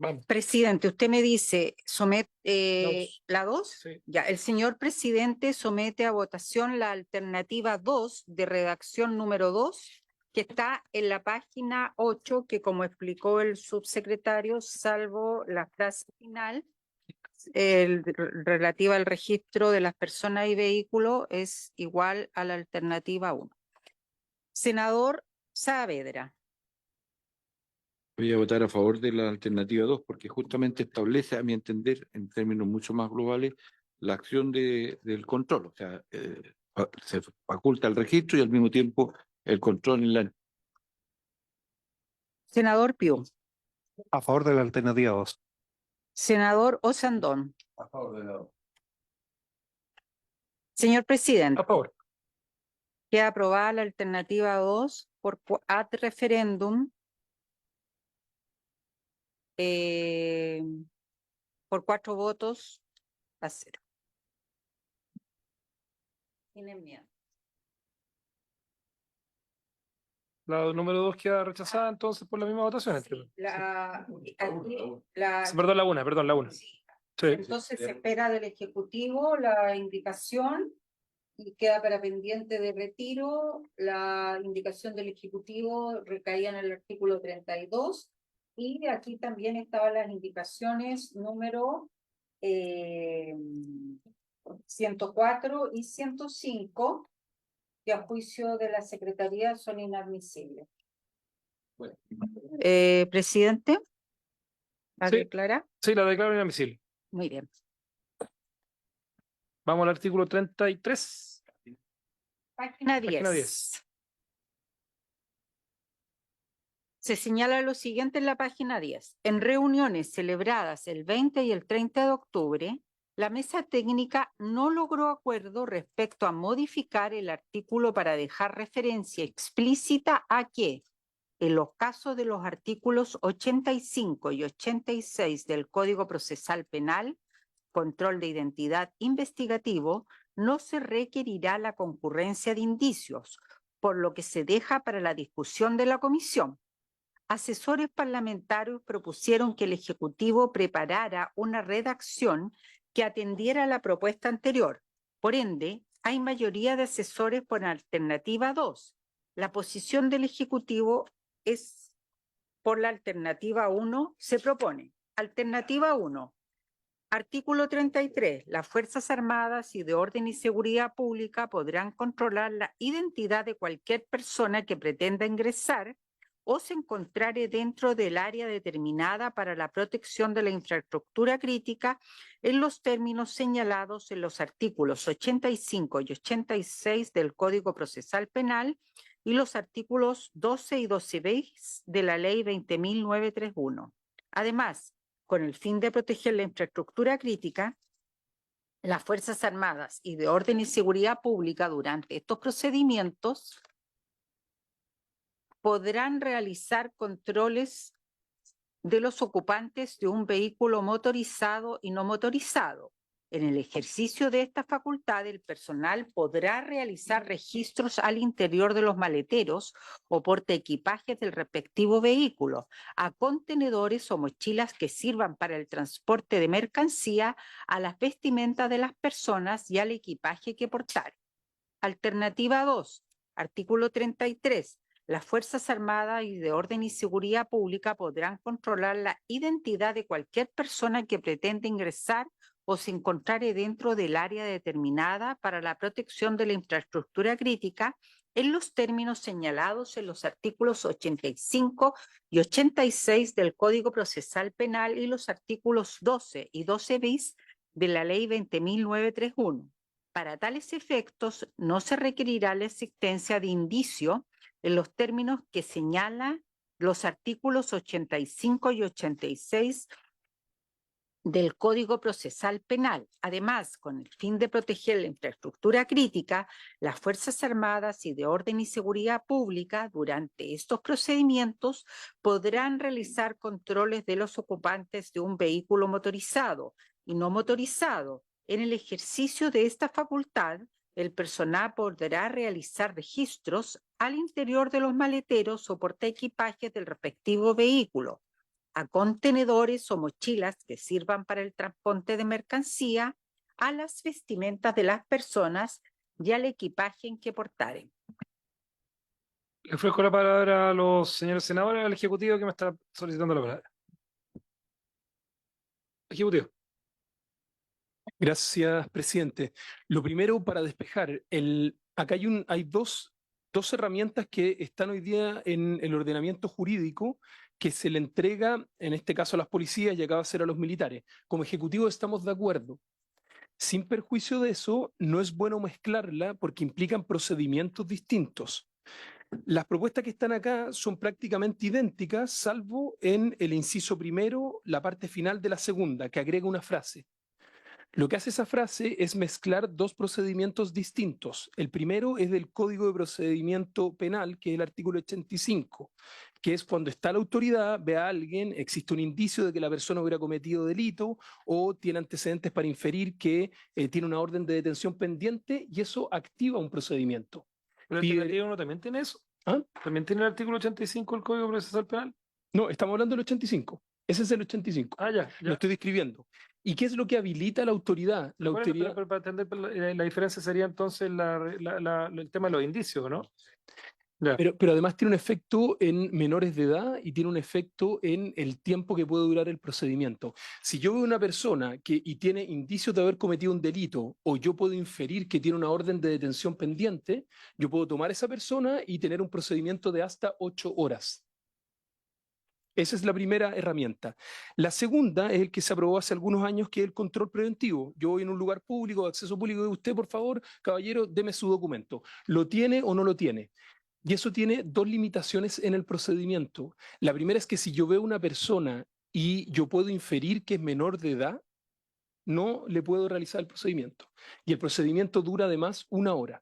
Vamos. Presidente, usted me dice, La ¿la 2? Sí. Ya, el señor presidente somete a votación la alternativa 2 de redacción número 2, que está en la página 8, que como explicó el subsecretario, salvo la frase final, relativa al registro de las personas y vehículos, es igual a la alternativa 1. Senador Saavedra. Voy a votar a favor de la alternativa 2 porque justamente establece, a mi entender, en términos mucho más globales, la acción del control. O sea, se faculta el registro y al mismo tiempo el control en la... Senador Piu. A favor de la alternativa 2. Senador Osandón. A favor de la 2. Señor presidente. A favor. Queda aprobada la alternativa 2 por ad referéndum por 4 votos a 0. Tienen miedo. La número 2 queda rechazada entonces por la misma votación. Perdón, la 1. Sí. Sí. Entonces se espera del Ejecutivo la indicación y queda para pendiente de retiro. La indicación del Ejecutivo recaía en el artículo 32 y aquí también estaban las indicaciones número 104 y 105 que a juicio de la Secretaría son inadmisibles. Bueno. Presidente, ¿la Sí. declara? Sí, la declaro inadmisible. Muy bien. Vamos al artículo 33. Página 10. Página 10. Se señala lo siguiente en la página 10. En reuniones celebradas el 20 y el 30 de octubre, la mesa técnica no logró acuerdo respecto a modificar el artículo para dejar referencia explícita a que, en los casos de los artículos 85 y 86 del Código Procesal Penal, control de identidad investigativo, no se requerirá la concurrencia de indicios, por lo que se deja para la discusión de la comisión. Asesores parlamentarios propusieron que el Ejecutivo preparara una redacción que atendiera a la propuesta anterior. Por ende, hay mayoría de asesores por alternativa 2. La posición del Ejecutivo es por la alternativa 1. Se propone alternativa 1. Artículo 33. Las Fuerzas Armadas y de Orden y Seguridad Pública podrán controlar la identidad de cualquier persona que pretenda ingresar o se encontrare dentro del área determinada para la protección de la infraestructura crítica en los términos señalados en los artículos 85 y 86 del Código Procesal Penal y los artículos 12 y 12 bis de la Ley 20.931. Además, con el fin de proteger la infraestructura crítica, las Fuerzas Armadas y de Orden y Seguridad Pública durante estos procedimientos podrán realizar controles de los ocupantes de un vehículo motorizado y no motorizado. En el ejercicio de esta facultad, el personal podrá realizar registros al interior de los maleteros o portaequipajes del respectivo vehículo, a contenedores o mochilas que sirvan para el transporte de mercancía, a las vestimentas de las personas y al equipaje que portar. Alternativa 2, artículo 33. Las Fuerzas Armadas y de Orden y Seguridad Pública podrán controlar la identidad de cualquier persona que pretenda ingresar o se encontrare dentro del área determinada para la protección de la infraestructura crítica en los términos señalados en los artículos 85 y 86 del Código Procesal Penal y los artículos 12 y 12 bis de la Ley 20.931. Para tales efectos, no se requerirá la existencia de indicio en los términos que señalan los artículos 85 y 86 del Código Procesal Penal. Además, con el fin de proteger la infraestructura crítica, las Fuerzas Armadas y de Orden y Seguridad Pública durante estos procedimientos podrán realizar controles de los ocupantes de un vehículo motorizado y no motorizado. En el ejercicio de esta facultad, el personal podrá realizar registros al interior de los maleteros o portaequipajes del respectivo vehículo, a contenedores o mochilas que sirvan para el transporte de mercancía, a las vestimentas de las personas y al equipaje en que portaren. Le ofrezco la palabra a los señores senadores, al Ejecutivo que me está solicitando la palabra. Ejecutivo. Gracias, presidente. Lo primero, para despejar, acá hay dos herramientas que están hoy día en el ordenamiento jurídico que se le entrega, en este caso a las policías y acá va a ser a los militares. Como Ejecutivo estamos de acuerdo. Sin perjuicio de eso, no es bueno mezclarla porque implican procedimientos distintos. Las propuestas que están acá son prácticamente idénticas, salvo en el inciso primero, la parte final de la segunda, que agrega una frase. Lo que hace esa frase es mezclar dos procedimientos distintos. El primero es del Código de Procedimiento Penal, que es el artículo 85, que es cuando está la autoridad, ve a alguien, existe un indicio de que la persona hubiera cometido delito o tiene antecedentes para inferir que tiene una orden de detención pendiente y eso activa un procedimiento. ¿Pero Pide- alternativa uno también tiene eso? ¿Ah? ¿También tiene el artículo 85 del Código Procesal Penal? No, estamos hablando del 85. Ese es el 85. Ah, ya, Lo ya. estoy describiendo. ¿Y qué es lo que habilita a la autoridad? La Bueno, autoridad... pero para entender la diferencia sería entonces el tema de los indicios, ¿no? Ya. Pero además tiene un efecto en menores de edad y tiene un efecto en el tiempo que puede durar el procedimiento. Si yo veo una persona y tiene indicios de haber cometido un delito o yo puedo inferir que tiene una orden de detención pendiente, yo puedo tomar a esa persona y tener un procedimiento de hasta 8 horas. Esa es la primera herramienta. La segunda es el que se aprobó hace algunos años, que es el control preventivo. Yo voy en un lugar público, de acceso público, y usted, por favor, caballero, deme su documento. ¿Lo tiene o no lo tiene? Y eso tiene dos limitaciones en el procedimiento. La primera es que si yo veo una persona y yo puedo inferir que es menor de edad, no le puedo realizar el procedimiento. Y el procedimiento dura además 1 hora.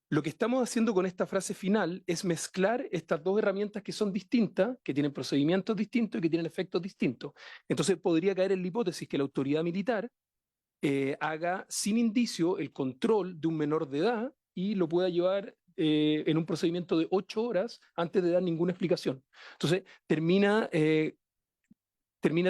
Lo que estamos haciendo con esta frase final es mezclar estas dos herramientas que son distintas, que tienen procedimientos distintos y que tienen efectos distintos. Entonces podría caer en la hipótesis que la autoridad militar haga sin indicio el control de un menor de edad y lo pueda llevar en un procedimiento de 8 horas antes de dar ninguna explicación. Entonces termina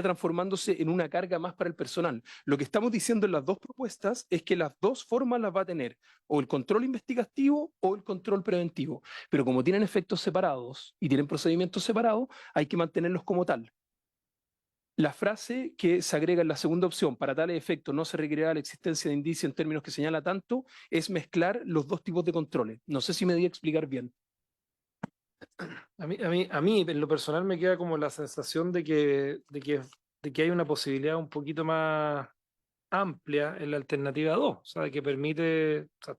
transformándose en una carga más para el personal. Lo que estamos diciendo en las dos propuestas es que las dos formas las va a tener, o el control investigativo o el control preventivo. Pero como tienen efectos separados y tienen procedimientos separados, hay que mantenerlos como tal. La frase que se agrega en la segunda opción, para tales efectos no se requerirá la existencia de indicio en términos que señala tanto, es mezclar los dos tipos de controles. No sé si me di a explicar bien. A mí, en lo personal, me queda como la sensación de que hay una posibilidad un poquito más amplia en la alternativa 2, o sea, que permite, o sea,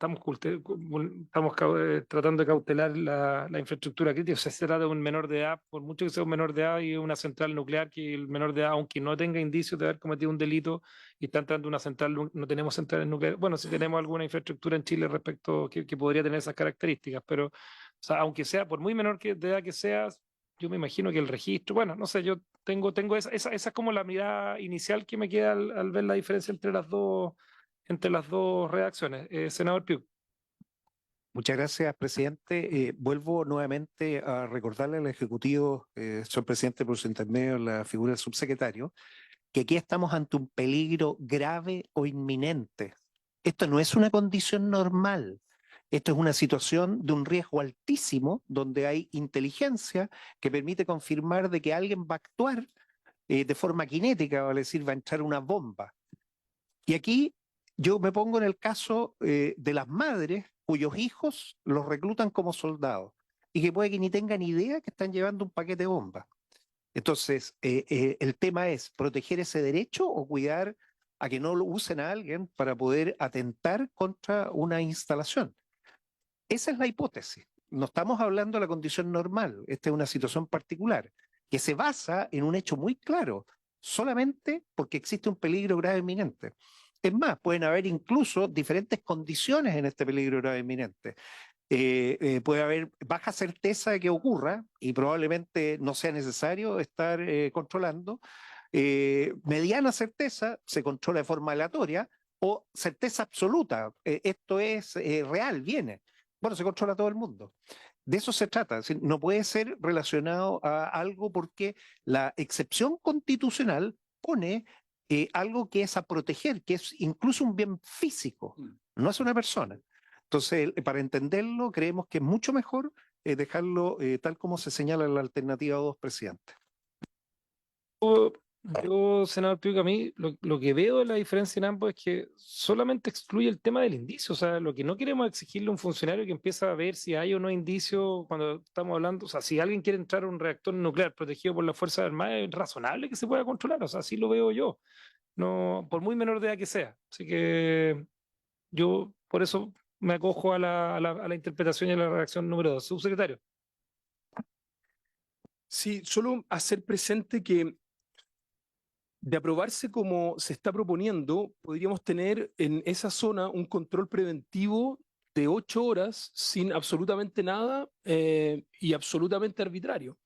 tratando de cautelar la infraestructura crítica, o sea, se trata de un menor de edad, por mucho que sea un menor de edad y una central nuclear, que el menor de edad, aunque no tenga indicios de haber cometido un delito y está entrando una central, no tenemos centrales nucleares, bueno, sí tenemos alguna infraestructura en Chile respecto que podría tener esas características, pero, o sea, aunque sea, por muy menor de edad que sea, yo me imagino que el registro, bueno, no sé, yo tengo esa es como la mirada inicial que me queda al ver la diferencia entre las dos redacciones. Senador Piuk. Muchas gracias, presidente. Vuelvo nuevamente a recordarle al Ejecutivo, señor presidente, por su intermedio, la figura del subsecretario, que aquí estamos ante un peligro grave o inminente. Esto no es una condición normal. Esto es una situación de un riesgo altísimo donde hay inteligencia que permite confirmar de que alguien va a actuar de forma cinética, vale decir, va a entrar una bomba. Y aquí yo me pongo en el caso de las madres cuyos hijos los reclutan como soldados y que puede que ni tengan idea que están llevando un paquete de bombas. Entonces, el tema es proteger ese derecho o cuidar a que no lo usen a alguien para poder atentar contra una instalación. Esa es la hipótesis. No estamos hablando de la condición normal. Esta es una situación particular que se basa en un hecho muy claro, solamente porque existe un peligro grave inminente. Es más, pueden haber incluso diferentes condiciones en este peligro grave inminente. Puede haber baja certeza de que ocurra y probablemente no sea necesario estar controlando. Mediana certeza se controla de forma aleatoria o certeza absoluta. Esto es real, viene. Bueno, se controla todo el mundo. De eso se trata. Es decir, no puede ser relacionado a algo porque la excepción constitucional pone algo que es a proteger, que es incluso un bien físico, no es una persona. Entonces, para entenderlo, creemos que es mucho mejor dejarlo tal como se señala en la alternativa 2, presidente. Yo, senador Piuk, a mí lo que veo de la diferencia en ambos es que solamente excluye el tema del indicio. O sea, lo que no queremos exigirle a un funcionario que empieza a ver si hay o no indicio cuando estamos hablando. O sea, si alguien quiere entrar a un reactor nuclear protegido por las Fuerzas Armadas, es razonable que se pueda controlar. O sea, así lo veo yo. No, por muy menor de edad que sea. Así que yo por eso me acojo a la interpretación y a la redacción número 2. Subsecretario. Sí, solo hacer presente que de aprobarse como se está proponiendo, podríamos tener en esa zona un control preventivo de 8 horas sin absolutamente nada y absolutamente arbitrario.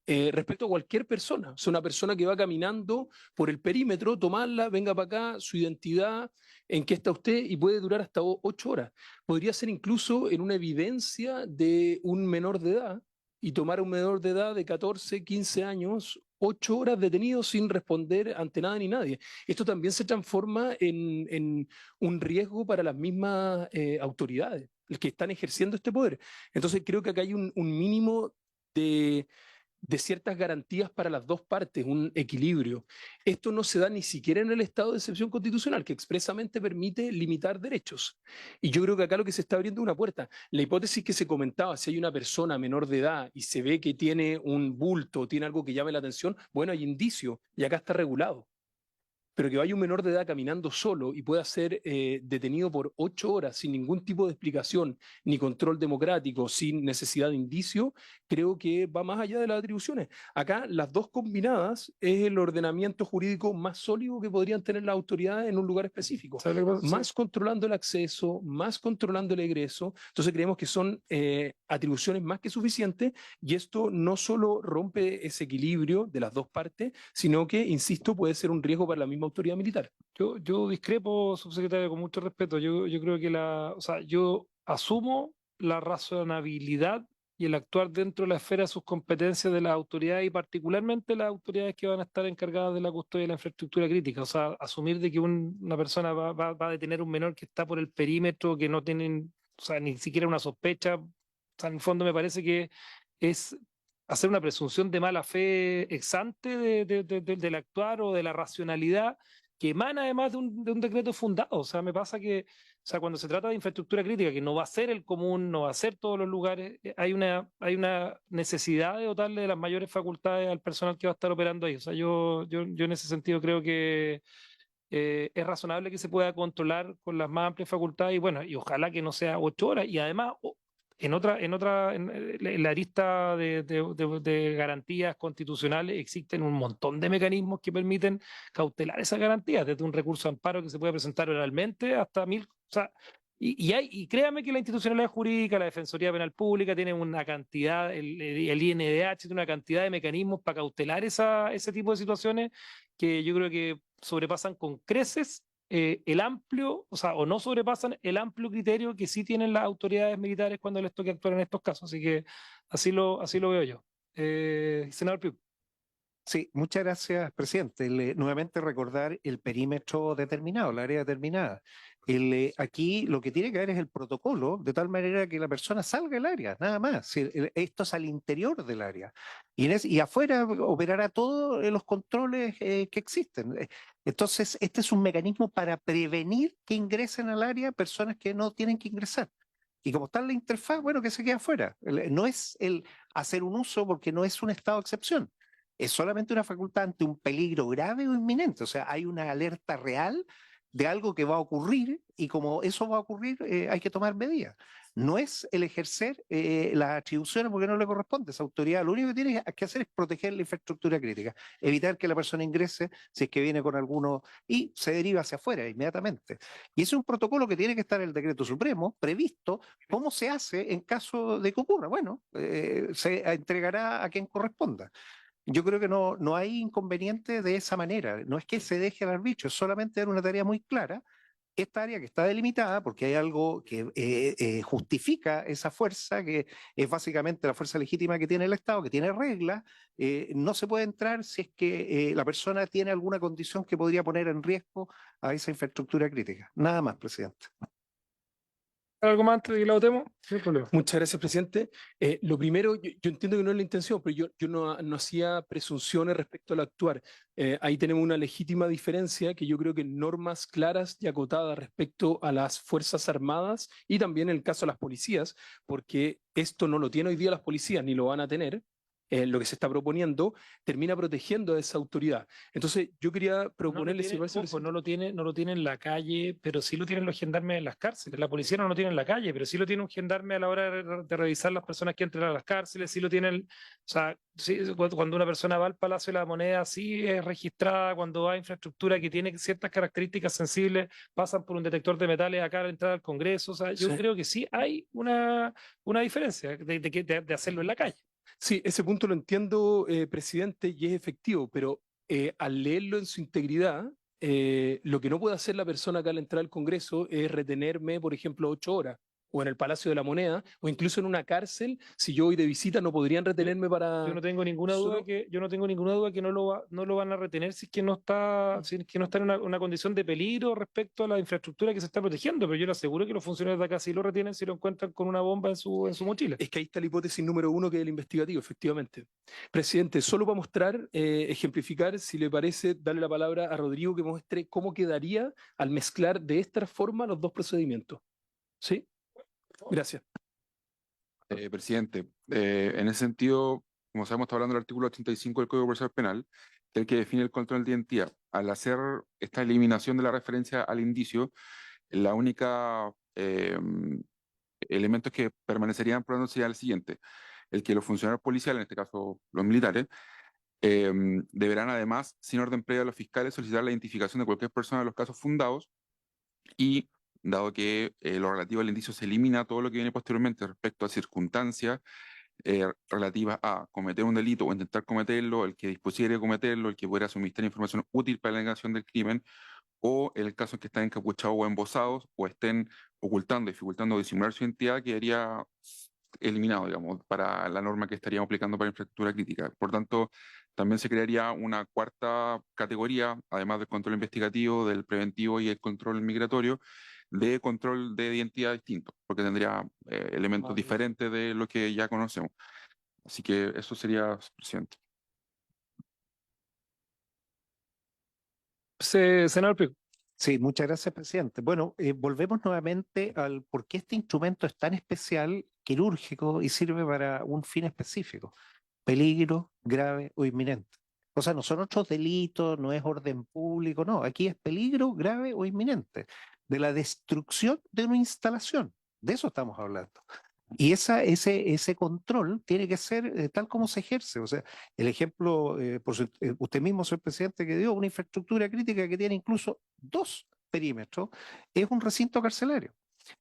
Respecto a cualquier persona, o sea, una persona que va caminando por el perímetro, tomarla, venga para acá, su identidad, en qué está usted, y puede durar hasta 8 horas. Podría ser incluso en una evidencia de un menor de edad y tomar a un menor de edad de 14, 15 años, 8 horas detenido sin responder ante nada ni nadie. Esto también se transforma en un riesgo para las mismas autoridades que están ejerciendo este poder. Entonces creo que acá hay un mínimo de ciertas garantías para las dos partes, un equilibrio. Esto no se da ni siquiera en el estado de excepción constitucional, que expresamente permite limitar derechos. Y yo creo que acá lo que se está abriendo es una puerta. La hipótesis que se comentaba, si hay una persona menor de edad y se ve que tiene un bulto, tiene algo que llame la atención, bueno, hay indicio y acá está regulado. Pero que vaya un menor de edad caminando solo y pueda ser detenido por 8 horas sin ningún tipo de explicación ni control democrático, sin necesidad de indicio, creo que va más allá de las atribuciones. Acá las dos combinadas es el ordenamiento jurídico más sólido que podrían tener las autoridades en un lugar específico. ¿Sabe lo que pasa? Más controlando el acceso, más controlando el egreso. Entonces creemos que son atribuciones más que suficientes y esto no solo rompe ese equilibrio de las dos partes, sino que, insisto, puede ser un riesgo para la misma autoridad militar. Yo discrepo, subsecretario, con mucho respeto. Yo creo que o sea, yo asumo la razonabilidad y el actuar dentro de la esfera de sus competencias de las autoridades y particularmente las autoridades que van a estar encargadas de la custodia de la infraestructura crítica. O sea, asumir de que una persona va a detener un menor que está por el perímetro, que no tienen, o sea, ni siquiera una sospecha. O sea, en el fondo me parece que es hacer una presunción de mala fe ex ante del actuar o de la racionalidad que emana además de un decreto fundado. O sea, me pasa que, o sea, cuando se trata de infraestructura crítica, que no va a ser el común, no va a ser todos los lugares, hay una necesidad de dotarle de las mayores facultades al personal que va a estar operando ahí. O sea, yo en ese sentido creo es razonable que se pueda controlar con las más amplias facultades y bueno, y ojalá que no sea 8 horas. Y además, en la arista de garantías constitucionales existen un montón de mecanismos que permiten cautelar esas garantías, desde un recurso de amparo que se puede presentar oralmente hasta mil. O sea, y créame que la institucionalidad jurídica, la Defensoría Penal Pública tiene una cantidad, el INDH tiene una cantidad de mecanismos para cautelar ese tipo de situaciones que yo creo que sobrepasan con creces el amplio, o sea, o no sobrepasan el amplio criterio que sí tienen las autoridades militares cuando les toque actuar en estos casos. Así que así lo veo yo. Senador Piu. Sí, muchas gracias, presidente. Nuevamente recordar el perímetro determinado, el área determinada. Aquí lo que tiene que haber es el protocolo, de tal manera que la persona salga del área, nada más. Si esto es al interior del área. Y afuera operará todos los controles que existen. Entonces, este es un mecanismo para prevenir que ingresen al área personas que no tienen que ingresar. Y como está en la interfaz, bueno, que se quede afuera. No es el hacer un uso porque no es un estado de excepción. Es solamente una facultad ante un peligro grave o inminente. O sea, hay una alerta real de algo que va a ocurrir y como eso va a ocurrir, hay que tomar medidas. No es el ejercer las atribuciones porque no le corresponde. Esa autoridad lo único que tiene que hacer es proteger la infraestructura crítica, evitar que la persona ingrese si es que viene con alguno y se deriva hacia afuera inmediatamente. Y ese es un protocolo que tiene que estar en el decreto supremo previsto. ¿Cómo se hace en caso de que ocurra? Bueno, se entregará a quien corresponda. Yo creo que no hay inconveniente de esa manera. No es que se deje al arbitrio, es solamente dar una tarea muy clara. Esta área que está delimitada, porque hay algo que justifica esa fuerza, que es básicamente la fuerza legítima que tiene el Estado, que tiene reglas, no se puede entrar si es que la persona tiene alguna condición que podría poner en riesgo a esa infraestructura crítica. Nada más, presidente. ¿Algo más antes de que la votemos? Sin problema. Muchas gracias, presidente. Lo primero, yo entiendo que no es la intención, pero yo no hacía presunciones respecto al actuar. Ahí tenemos una legítima diferencia que yo creo que normas claras y acotadas respecto a las Fuerzas Armadas y también en el caso de las policías, porque esto no lo tiene hoy día las policías ni lo van a tener. Lo que se está proponiendo termina protegiendo a esa autoridad. Entonces, yo quería proponerle, si parece, ojo, no lo tiene en la calle, pero sí lo tienen los gendarmes en las cárceles. La policía no lo tiene en la calle, pero sí lo tiene un gendarme a la hora de revisar las personas que entran a las cárceles, sí lo tienen, o sea, sí, cuando una persona va al Palacio de la Moneda, sí es registrada, cuando va a infraestructura que tiene ciertas características sensibles, pasan por un detector de metales acá a la entrada al Congreso, o sea, yo Sí. creo que sí hay una diferencia de hacerlo en la calle. Sí, ese punto lo entiendo, presidente, y es efectivo, pero al leerlo en su integridad, lo que no puede hacer la persona acá al entrar al Congreso es retenerme, por ejemplo, 8 horas, o en el Palacio de la Moneda, o incluso en una cárcel. Si yo voy de visita, no podrían retenerme para... Yo no tengo ninguna duda solo- que no lo van a retener si es que no está, si es que no está en una condición de peligro respecto a la infraestructura que se está protegiendo, pero yo le aseguro que los funcionarios de acá sí lo retienen si lo encuentran con una bomba en su mochila. Es que ahí está la hipótesis número 1, que es el investigativo, efectivamente. Presidente, solo para mostrar, ejemplificar, si le parece, darle la palabra a Rodrigo que muestre cómo quedaría al mezclar de esta forma los dos procedimientos. ¿Sí? Gracias. Presidente, en ese sentido, como sabemos, está hablando del artículo 85 del Código Procesal Penal, que es el que define el control de identidad. Al hacer esta eliminación de la referencia al indicio, la única elementos que permanecerían probando sería el siguiente: el que los funcionarios policiales, en este caso los militares, deberán además, sin orden previo a los fiscales, solicitar la identificación de cualquier persona de los casos fundados y, dado que lo relativo al indicio se elimina, todo lo que viene posteriormente respecto a circunstancias relativas a cometer un delito o intentar cometerlo, el que dispusiere cometerlo, el que pudiera suministrar información útil para la negación del crimen, o en el caso en que estén encapuchados o embosados o estén ocultando, dificultando o disimular su identidad, quedaría eliminado, digamos, para la norma que estaríamos aplicando para infraestructura crítica. Por tanto, también se crearía una cuarta categoría, además del control investigativo, del preventivo y el control migratorio, de control de identidad distinto, porque tendría elementos diferentes de lo que ya conocemos. Así que eso sería suficiente. Senador Pico. Sí, muchas gracias, presidente. Bueno, volvemos nuevamente al por qué este instrumento es tan especial, quirúrgico y sirve para un fin específico: peligro grave o inminente. O sea, no son otros delitos, no es orden público, no, aquí es peligro grave o inminente de la destrucción de una instalación. De eso estamos hablando. Y ese control tiene que ser tal como se ejerce. O sea, el ejemplo, usted mismo, señor presidente, que dio una infraestructura crítica que tiene incluso 2 perímetros, es un recinto carcelario.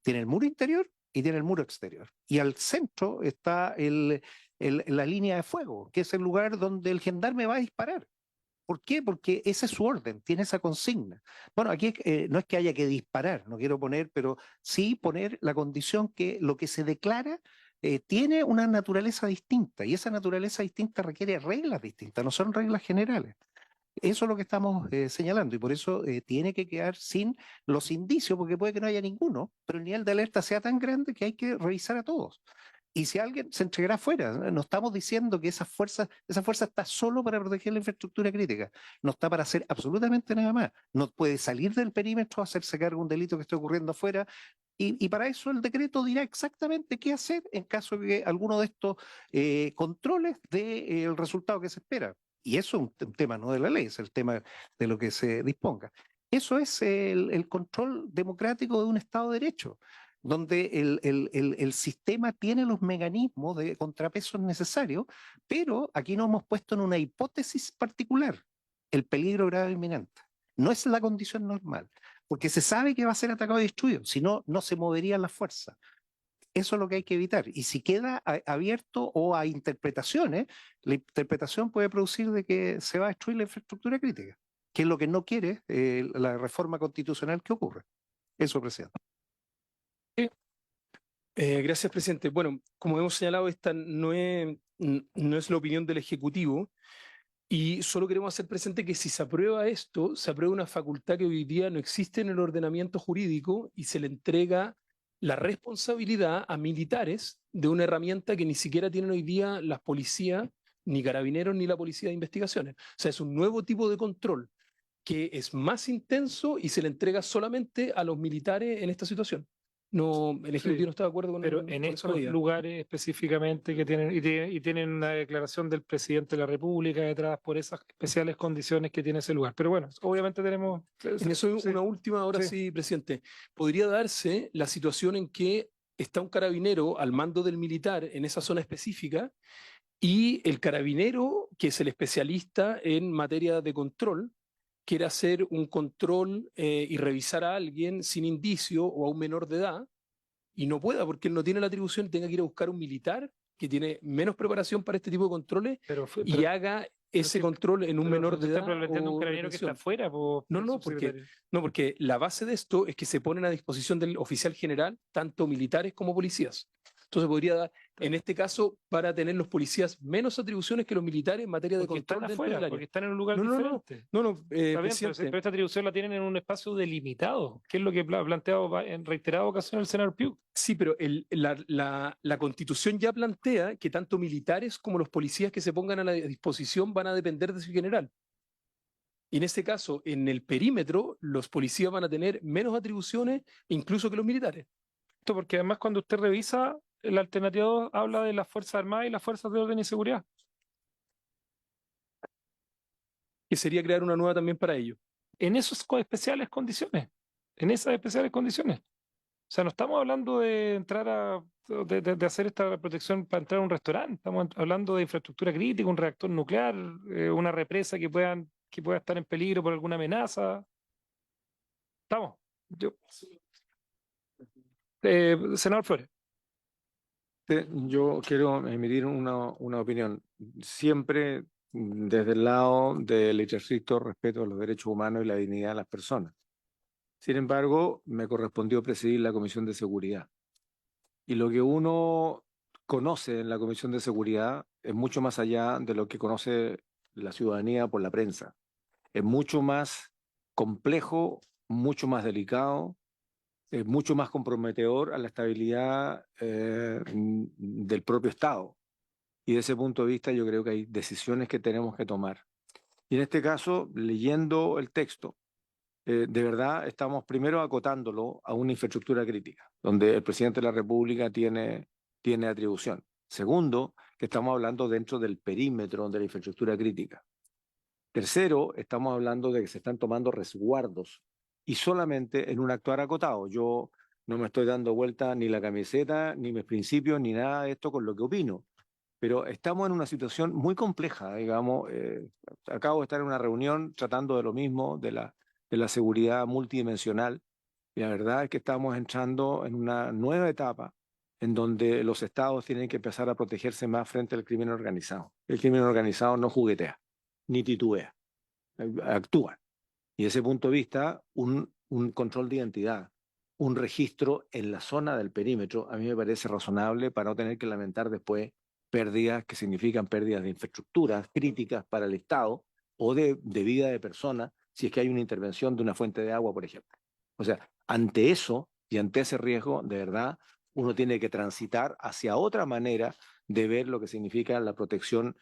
Tiene el muro interior y tiene el muro exterior. Y al centro está la línea de fuego, que es el lugar donde el gendarme va a disparar. ¿Por qué? Porque ese es su orden, tiene esa consigna. Bueno, aquí no es que haya que disparar, no quiero poner, pero sí poner la condición que lo que se declara tiene una naturaleza distinta y esa naturaleza distinta requiere reglas distintas, no son reglas generales. Eso es lo que estamos señalando y por eso tiene que quedar sin los indicios, porque puede que no haya ninguno, pero el nivel de alerta sea tan grande que hay que revisar a todos. Y si alguien se entregará afuera, no estamos diciendo que esa fuerza está solo para proteger la infraestructura crítica, no está para hacer absolutamente nada más. No puede salir del perímetro, hacerse cargo de un delito que esté ocurriendo afuera, y para eso el decreto dirá exactamente qué hacer en caso de que alguno de estos controles dé el resultado que se espera. Y eso es un tema no de la ley, es el tema de lo que se disponga. Eso es el control democrático de un Estado de Derecho donde el sistema tiene los mecanismos de contrapesos necesarios, pero aquí nos hemos puesto en una hipótesis particular, el peligro grave inminente. No es la condición normal, porque se sabe que va a ser atacado y destruido, si no, no se moverían las fuerzas. Eso es lo que hay que evitar. Y si queda abierto o a interpretaciones, la interpretación puede producir de que se va a destruir la infraestructura crítica, que es lo que no quiere la reforma constitucional que ocurre. Eso, presidente. Gracias, presidente. Bueno, como hemos señalado, esta no es la opinión del Ejecutivo y solo queremos hacer presente que si se aprueba esto, se aprueba una facultad que hoy día no existe en el ordenamiento jurídico y se le entrega la responsabilidad a militares de una herramienta que ni siquiera tienen hoy día las policías, ni carabineros, ni la policía de investigaciones. O sea, es un nuevo tipo de control que es más intenso y se le entrega solamente a los militares en esta situación. No, el Ejecutivo no está de acuerdo con Pero con en esa estos medida. lugares específicamente que tienen, y tienen una declaración del presidente de la República detrás por esas especiales condiciones que tiene ese lugar. Pero bueno, obviamente tenemos. En eso Sí, una última, ahora sí. sí, presidente. ¿Podría darse la situación en que está un carabinero al mando del militar en esa zona específica y el carabinero, que es el especialista en materia de control, quiere hacer un control y revisar a alguien sin indicio o a un menor de edad y no pueda porque él no tiene la atribución, tenga que ir a buscar un militar que tiene menos preparación para este tipo de controles y haga ese control en un menor de Usted está edad planteando un o carabinero que está detención? afuera, No, porque la base de esto es que se ponen a disposición del oficial general tanto militares como policías. Entonces podría dar, en este caso, para tener los policías menos atribuciones que los militares en materia de porque están control dentro del afuera, área. porque están en un lugar No, diferente. Está bien, presidente. pero esta atribución la tienen en un espacio delimitado, que es lo que ha planteado en reiteradas ocasiones el senador Piu. Sí, pero la Constitución ya plantea que tanto militares como los policías que se pongan a la disposición van a depender de su general. Y en este caso, en el perímetro, los policías van a tener menos atribuciones incluso que los militares. Porque además cuando usted revisa, el alternativa 2 habla de las Fuerzas Armadas y las Fuerzas de Orden y Seguridad. Que sería crear una nueva también para ellos. En esas especiales condiciones. En esas especiales condiciones. O sea, no estamos hablando de entrar de hacer esta protección para entrar a un restaurante. Estamos hablando de infraestructura crítica, un reactor nuclear, una represa que pueda estar en peligro por alguna amenaza. Estamos. Senador Flores. Yo quiero emitir una opinión. Siempre desde el lado del estricto respeto a los derechos humanos y la dignidad de las personas. Sin embargo, me correspondió presidir la Comisión de Seguridad. Y lo que uno conoce en la Comisión de Seguridad es mucho más allá de lo que conoce la ciudadanía por la prensa. Es mucho más complejo, mucho más delicado, es mucho más comprometedor a la estabilidad del propio Estado. Y desde ese punto de vista yo creo que hay decisiones que tenemos que tomar. Y en este caso, leyendo el texto, de verdad estamos primero acotándolo a una infraestructura crítica, donde el presidente de la República tiene atribución. Segundo, que estamos hablando dentro del perímetro de la infraestructura crítica. Tercero, estamos hablando de que se están tomando resguardos y solamente en un actuar acotado. Yo no me estoy dando vuelta ni la camiseta, ni mis principios, ni nada de esto con lo que opino. Pero estamos en una situación muy compleja, digamos. Acabo de estar en una reunión tratando de lo mismo, de la seguridad multidimensional. Y la verdad es que estamos entrando en una nueva etapa en donde los estados tienen que empezar a protegerse más frente al crimen organizado. El crimen organizado no juguetea, ni titubea, actúa. Y desde ese punto de vista, un control de identidad, un registro en la zona del perímetro, a mí me parece razonable para no tener que lamentar después pérdidas que significan pérdidas de infraestructuras críticas para el Estado o de vida de personas, si es que hay una intervención de una fuente de agua, por ejemplo. O sea, ante eso y ante ese riesgo, de verdad, uno tiene que transitar hacia otra manera de ver lo que significa la protección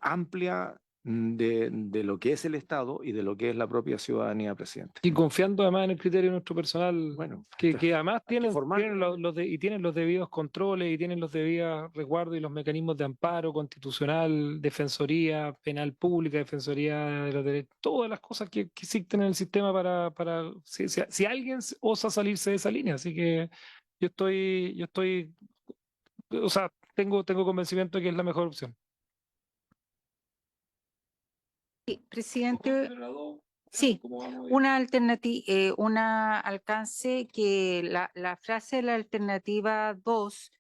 amplia de lo que es el Estado y de lo que es la propia ciudadanía, presidente. Y confiando además en el criterio de nuestro personal, Bueno, que además hay que tienen, formar. tienen y tienen los debidos controles y tienen los debidos resguardos y los mecanismos de amparo constitucional, defensoría penal pública, defensoría de los derechos, todas las cosas que existen en el sistema para si alguien osa salirse de esa línea. Así que yo estoy, o sea, tengo convencimiento de que es la mejor opción. Sí, presidente, sí, una alternativa, una alcance que la frase de la alternativa 2,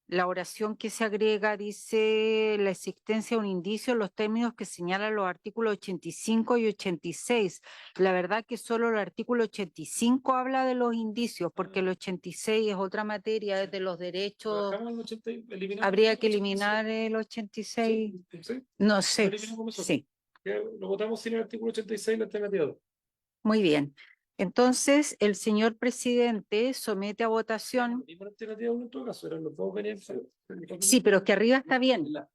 la oración que se agrega dice la existencia de un indicio en los términos que señalan los artículos 85 y 86. La verdad que solo el artículo 85 habla de los indicios, porque el 86 es otra materia, es de los derechos. Habría que eliminar el 86. Sí, No sé, eliminamos eso. sí. Lo votamos sin el artículo 86, la alternativa 2. Muy bien. Entonces, el señor presidente somete a votación. Y por alternativa 1 en todo caso, eran los dos venían. Sí, pero es que arriba está bien, En la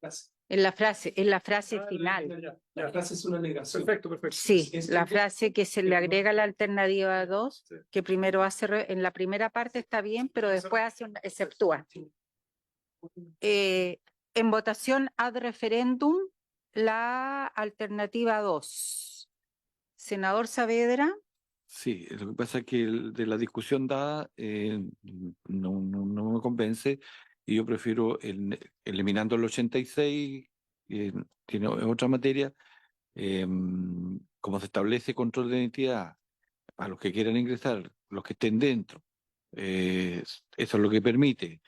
frase. en la frase Ah, final. ya. La frase es una negación. Perfecto, perfecto. Sí, Es- la frase que se le agrega a la alternativa 2, Sí. que primero hace, en la primera parte está bien, pero después hace exceptúa. En votación ad referéndum, la alternativa 2. Senador Saavedra. Sí, lo que pasa es que de la discusión dada no me convence y yo prefiero eliminando el 86, tiene otra materia, como se establece control de identidad a los que quieran ingresar, los que estén dentro, eso es lo que permite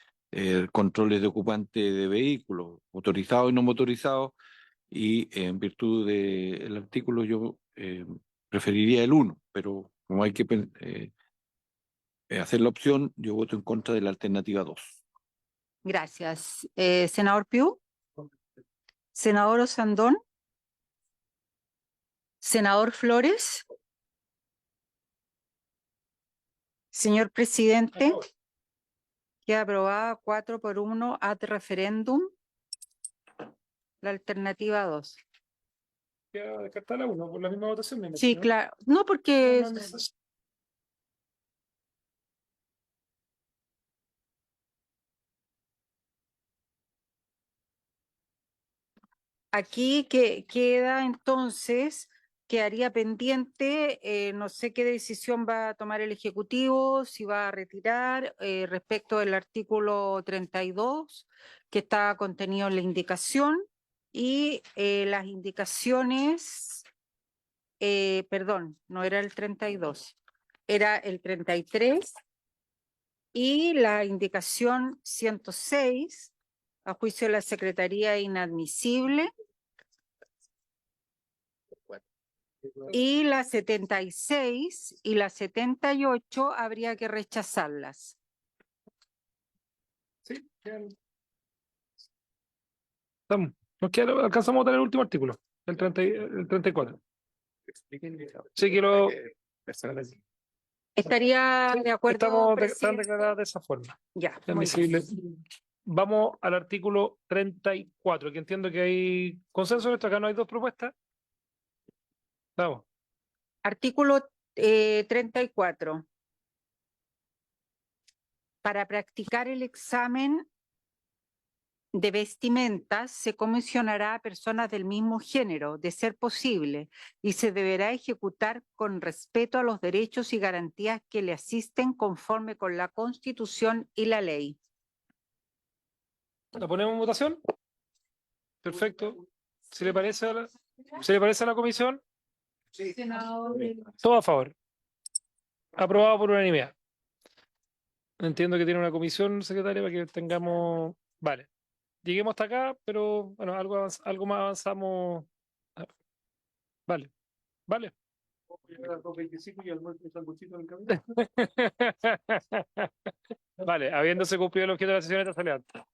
controles de ocupante de vehículos, motorizados y no motorizados, y en virtud del artículo yo preferiría el 1, pero como hay que hacer la opción, yo voto en contra de la alternativa 2. Gracias. Senador Piu. Senador Osandón. Senador Flores. Señor presidente, queda aprobada 4-1 ad referéndum. La alternativa 2. Queda descartada la 1 por la misma votación. Me Sí, imagino. claro. No, porque No, no, no. aquí que queda entonces, quedaría pendiente, no sé qué decisión va a tomar el Ejecutivo, si va a retirar respecto del artículo 32 que está contenido en la indicación y las indicaciones, perdón, no era el 32, era el 33 y la indicación 106 a juicio de la Secretaría inadmisible. Y la 76 y la 78 habría que rechazarlas. Sí, estamos. Alcanzamos a votar el último artículo, el 34. Sí, quiero. ¿Estaría de acuerdo, Están presidente? declaradas de esa forma. Ya, muy Admisible. bien. Vamos al artículo 34, que entiendo que hay consenso en esto, acá no hay dos propuestas. Vamos. Artículo 34. Para practicar el examen de vestimentas se comisionará a personas del mismo género, de ser posible, y se deberá ejecutar con respeto a los derechos y garantías que le asisten conforme con la Constitución y la ley. ¿La ponemos en votación? Perfecto. ¿Se le parece a la comisión? Todo a favor. Aprobado por unanimidad. Entiendo que tiene una comisión, secretaria, para que tengamos... Vale. Lleguemos hasta acá, pero bueno, algo más avanzamos. Ah, vale. Vale. Vale, habiéndose cumplido el objeto de la sesión, esta se levanta.